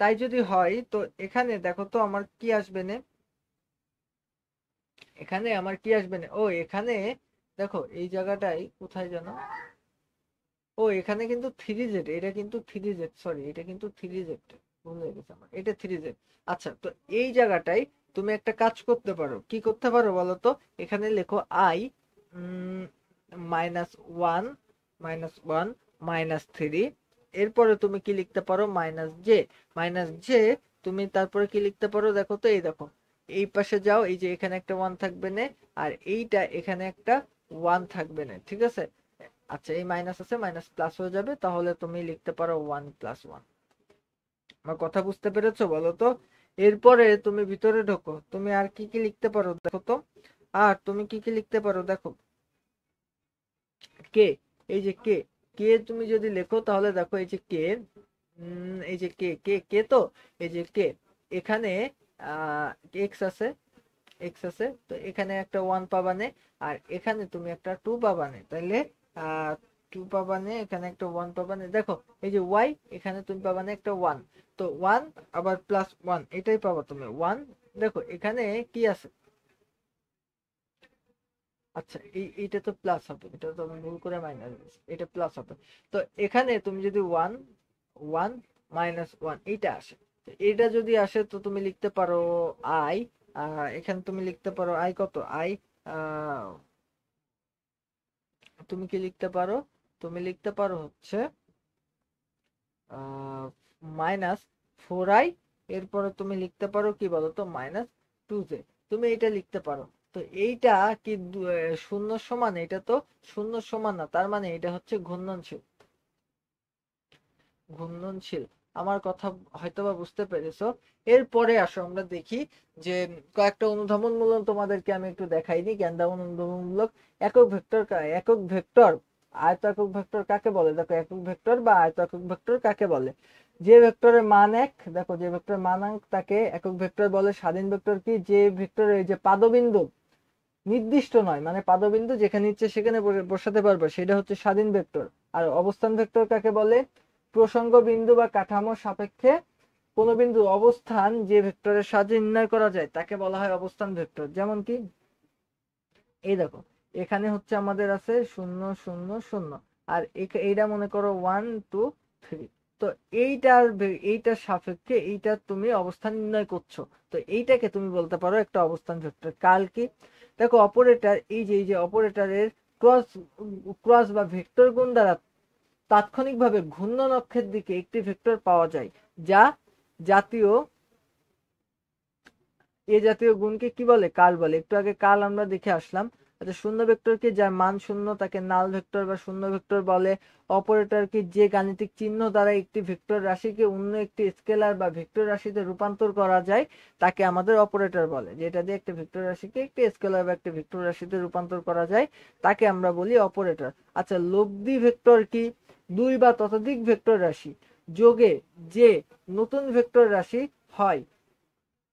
তাই যদি হয়, তো এখানে দেখো তো আমার কি আসবে না, এখানে আমার কি আসবে না, ও এখানে দেখো এই জায়গাটাই কোথায় যেন, ও এখানে কিন্তু 3z, এটা কিন্তু 3z, সরি এটা কিন্তু 3z, ভুল হয়ে গেছে আমার, এটা 3z। আচ্ছা, তো এই জায়গাটায় তুমি একটা কাজ করতে পারো, কি করতে পারো বলো তো? এখানে লেখো I -1 -1 -3, এরপরে তুমি কি লিখতে পারো? -j। তুমি তারপরে কি লিখতে পারো দেখো তো, এই দেখো এই পাশে যাও, এই যে এখানে একটা 1 থাকবে না, আর এইটা এখানে একটা 1 থাকবে না, ঠিক আছে? আচ্ছা, এই মাইনাস আছে, মাইনাস প্লাস হয়ে যাবে, তাহলে তুমি লিখতে পারো 1 + 1। আমার কথা বুঝতে পেরেছো বলো তো? এরপরে তুমি ভিতরে ঢোকো, তুমি আর কি কি লিখতে পারো দেখো তো? আর তুমি কি কি লিখতে পারো দেখো? কে, এই যে কে, কে তুমি যদি লেখো তাহলে দেখো এই যে কে, এই যে কে কে কে, তো এই যে কে, এখানে এক্স আছে, এক্স আছে, তো এখানে একটা 1 পাবানে, আর এখানে তুমি একটা 2 পাবানে, তাইলে 2 পাবানে, এখানে একটা 1 পাবানে। দেখো এই যে ওয়াই, এখানে তুমি পাবানে একটা 1, তো 1 আবার +1 এটাই পাবা তুমি 1। দেখো এখানে কি আছে? আচ্ছা, এইটা তো প্লাস হবে, এটা তো আমি ভুল করে মাইনাস দিয়েছি, এটা প্লাস হবে। তো এখানে তুমি যদি 1 1 -1 এইটা আসে, তো এটা যদি আসে তো তুমি লিখতে পারো আই, এখানে তুমি লিখতে পারো আই কত, আই তুমি কি লিখতে পারো? তুমি লিখতে পারো হচ্ছে -4i, এরপরে তুমি লিখতে পারো কি বলো তো, -2j। তুমি এটা লিখতে পারো। তো এইটা কি শূন্য সমান? এটা তো শূন্য সমান না, তার মানে এটা হচ্ছে ঘূর্ণনশীল, ঘূর্ণনশীল। আমার কথা হয়তোবা বুঝতে পেরেছো। এরপরে আসো আমরা দেখি যে কয়েকটা অনুধাবনমূলক তোমাদেরকে আমি একটু দেখাইনি, জ্ঞানদান অনুধাবনমূলক। একক ভেক্টর, একক ভেক্টর, আয়ত একক ভেক্টর কাকে বলে? দেখো একক ভেক্টর বা আয়ত একক ভেক্টর কাকে বলে? যে ভেক্টরের মান 1, দেখো যে ভেক্টরের মান 1 তাকে একক ভেক্টর বলে। স্বাধীন ভেক্টর কি? যে ভেক্টরের যে পাদবিন্দু নির্দিষ্ট নয়, মানে পাদবিন্দু যেখানে ইচ্ছে সেখানে বসাতে পারবে, সেটা হচ্ছে স্বাধীন ভেক্টর। আর অবস্থান ভেক্টর কাকে বলে? প্রসঙ্গ বিন্দু বা কাঠামোর সাপেক্ষে কোন বিন্দুর অবস্থান যে ভেক্টরের সাহায্যে নির্ণয় করা যায় তাকে বলা হয় অবস্থান ভেক্টর। যেমন কি এই দেখো, এখানে হচ্ছে আমাদের আছে 0 0 0, আর এইটা মনে করো 1 2 3। তো এইটার সাপেক্ষে এইটা তুমি অবস্থান নির্ণয় করছো, তো এইটাকে তুমি বলতে পারো একটা অবস্থান ভেক্টর। কাল কি? দেখো অপারেটর, এই যে অপারেটরের ক্রস ক্রস বা ভেক্টর গুণ দ্বারা তাৎক্ষণিকভাবে ঘূর্ণন অক্ষের দিকে একটি ভেক্টর পাওয়া যায়, যা জাতীয় এ জাতীয় গুণকে কি বলে? কাল বলে। একটু আগে কাল আমরা দেখে আসলাম। আচ্ছা, শূন্য ভেক্টরকে যার মান শূন্য তাকে নাল ভেক্টর বা শূন্য ভেক্টর বলে। অপারেটরকে যে গাণিতিক চিহ্ন দ্বারা একটি ভেক্টর রাশিকে অন্য একটি স্কেলার বা ভেক্টর রাশিতে রূপান্তর করা যায় তাকে আমাদের অপারেটর বলে। যেটা দিয়ে একটা ভেক্টর রাশিকে একটি স্কেলার বা একটি ভেক্টর রাশিতে রূপান্তর করা যায় তাকে আমরা বলি অপারেটর। আচ্ছা, লব্ধি ভেক্টর কি? দুই বা ততোধিক ভেক্টর রাশি যোগে যে নতুন ভেক্টর রাশি হয়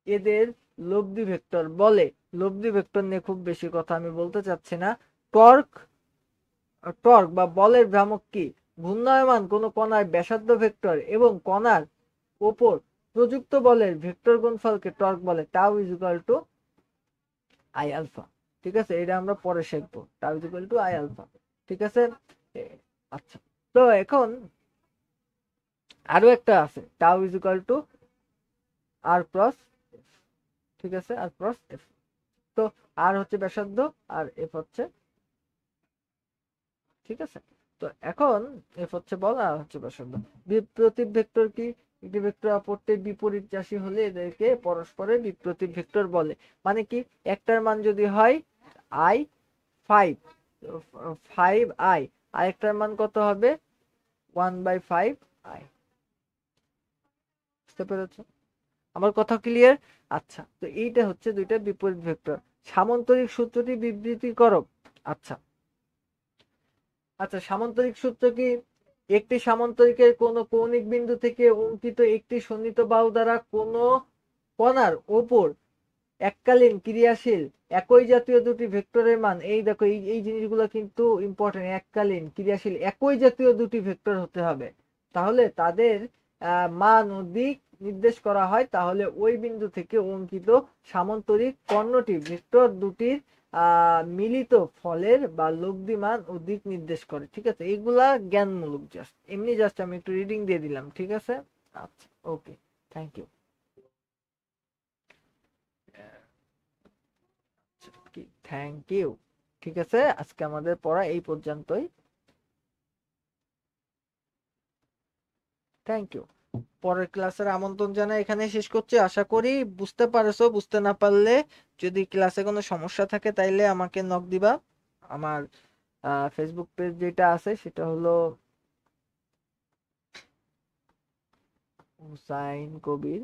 এদের লব্ধি ভেক্টর বলে। লব্ধি ভেক্টর নিয়ে খুব বেশি কথা আমি বলতে চাচ্ছি না। টর্ক, টর্ক বা বলের ভ্রামক কি? ঘূর্ণায়মান কোন কণার ব্যাসার্ধ ভেক্টর এবং কণার ওপর প্রযুক্ত বলের ভেক্টর গুণফলকে টর্ক বলে। Tau is equal to I alpha. ঠিক আছে, এটা আমরা পরে শিখবো, tau is equal to I alpha. ঠিক আছে। আচ্ছা, তো এখন আরো একটা আছে, tau is equal to R cross, ঠিক আছে, আর ক্রস এফ। তো আর হচ্ছে ব্যাসার্ধ আর এফ হচ্ছে, ঠিক আছে। তো এখন এফ হচ্ছে বল আর হচ্ছে ব্যাসার্ধ। বিপ্রতীপ ভেক্টর কি? একটি ভেক্টর অপরটির বিপরীত রাশি হলে এদেরকে পরস্পরের বিপ্রতীপ ভেক্টর বলে। মানে কি? একটার মান যদি হয় আই 5, 5i, আরেকটার মান কত হবে? 1/5i। বুঝতে পেরেছো আমার কথা? ক্লিয়ার? আচ্ছা, তো এইটা হচ্ছে দুইটা বিপরীত ভেক্টর। সামান্তরিক সূত্রটি বিবৃতি করো। আচ্ছা, আচ্ছা, সামান্তরিক সূত্র কি? একটি সামান্তরিকের কোন কৌণিক বিন্দু থেকে অঙ্কিত একটি সন্নিহিত বাহু দ্বারা কোন কণার ওপর এককালীন ক্রিয়াশীল একই জাতীয় দুটি ভেক্টরের মান, এই দেখো এই জিনিসগুলো কিন্তু ইম্পর্টেন্ট। এককালীন ক্রিয়াশীল একই জাতীয় দুটি ভেক্টর হতে হবে, তাহলে তাদের মান ও দিক নির্দেশ করা হয়, তাহলে ওই বিন্দু থেকে অঙ্কিত সামান্তরিক কর্ণটি ভেক্টর দুটির মিলিত ফলের বা লব্ধিমান ও দিক নির্দেশ করে। ঠিক আছে, এগুলা জ্ঞানমূলক, জাস্ট এমনি জাস্ট আমি একটু রিডিং দিয়ে দিলাম। ঠিক আছে, আচ্ছা, okay, thank you. Thank you. ঠিক আছে, আজকে আমাদের পড়া এই পর্যন্তই। Thank you. পরের ক্লাসের আমন্ত্রণ জানাই এখানে শেষ করছি। আশা করি বুঝতে পারছো। বুঝতে না পারলে যদি ক্লাসে কোনো সমস্যা থাকে তাইলে আমাকে নক দিবা। আমার ফেসবুক পেজ যেটা আছে সেটা হলো হুসাইন কবির।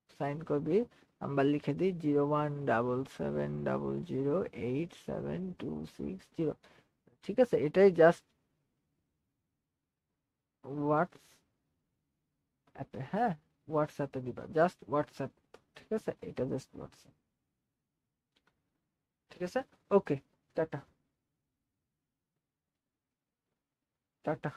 হুসাইন কবির, নাম্বার লিখে দিই 0177008726 0। ঠিক আছে, এটাই জাস্ট হোয়াটসঅ্যাপে, হ্যাঁ, হোয়াটসঅ্যাপে দিবা, জাস্ট হোয়াটসঅ্যাপ। ঠিক আছে, এটা জাস্ট হোয়াটসঅ্যাপ। ঠিক আছে, ওকে, টাটা। টাটা।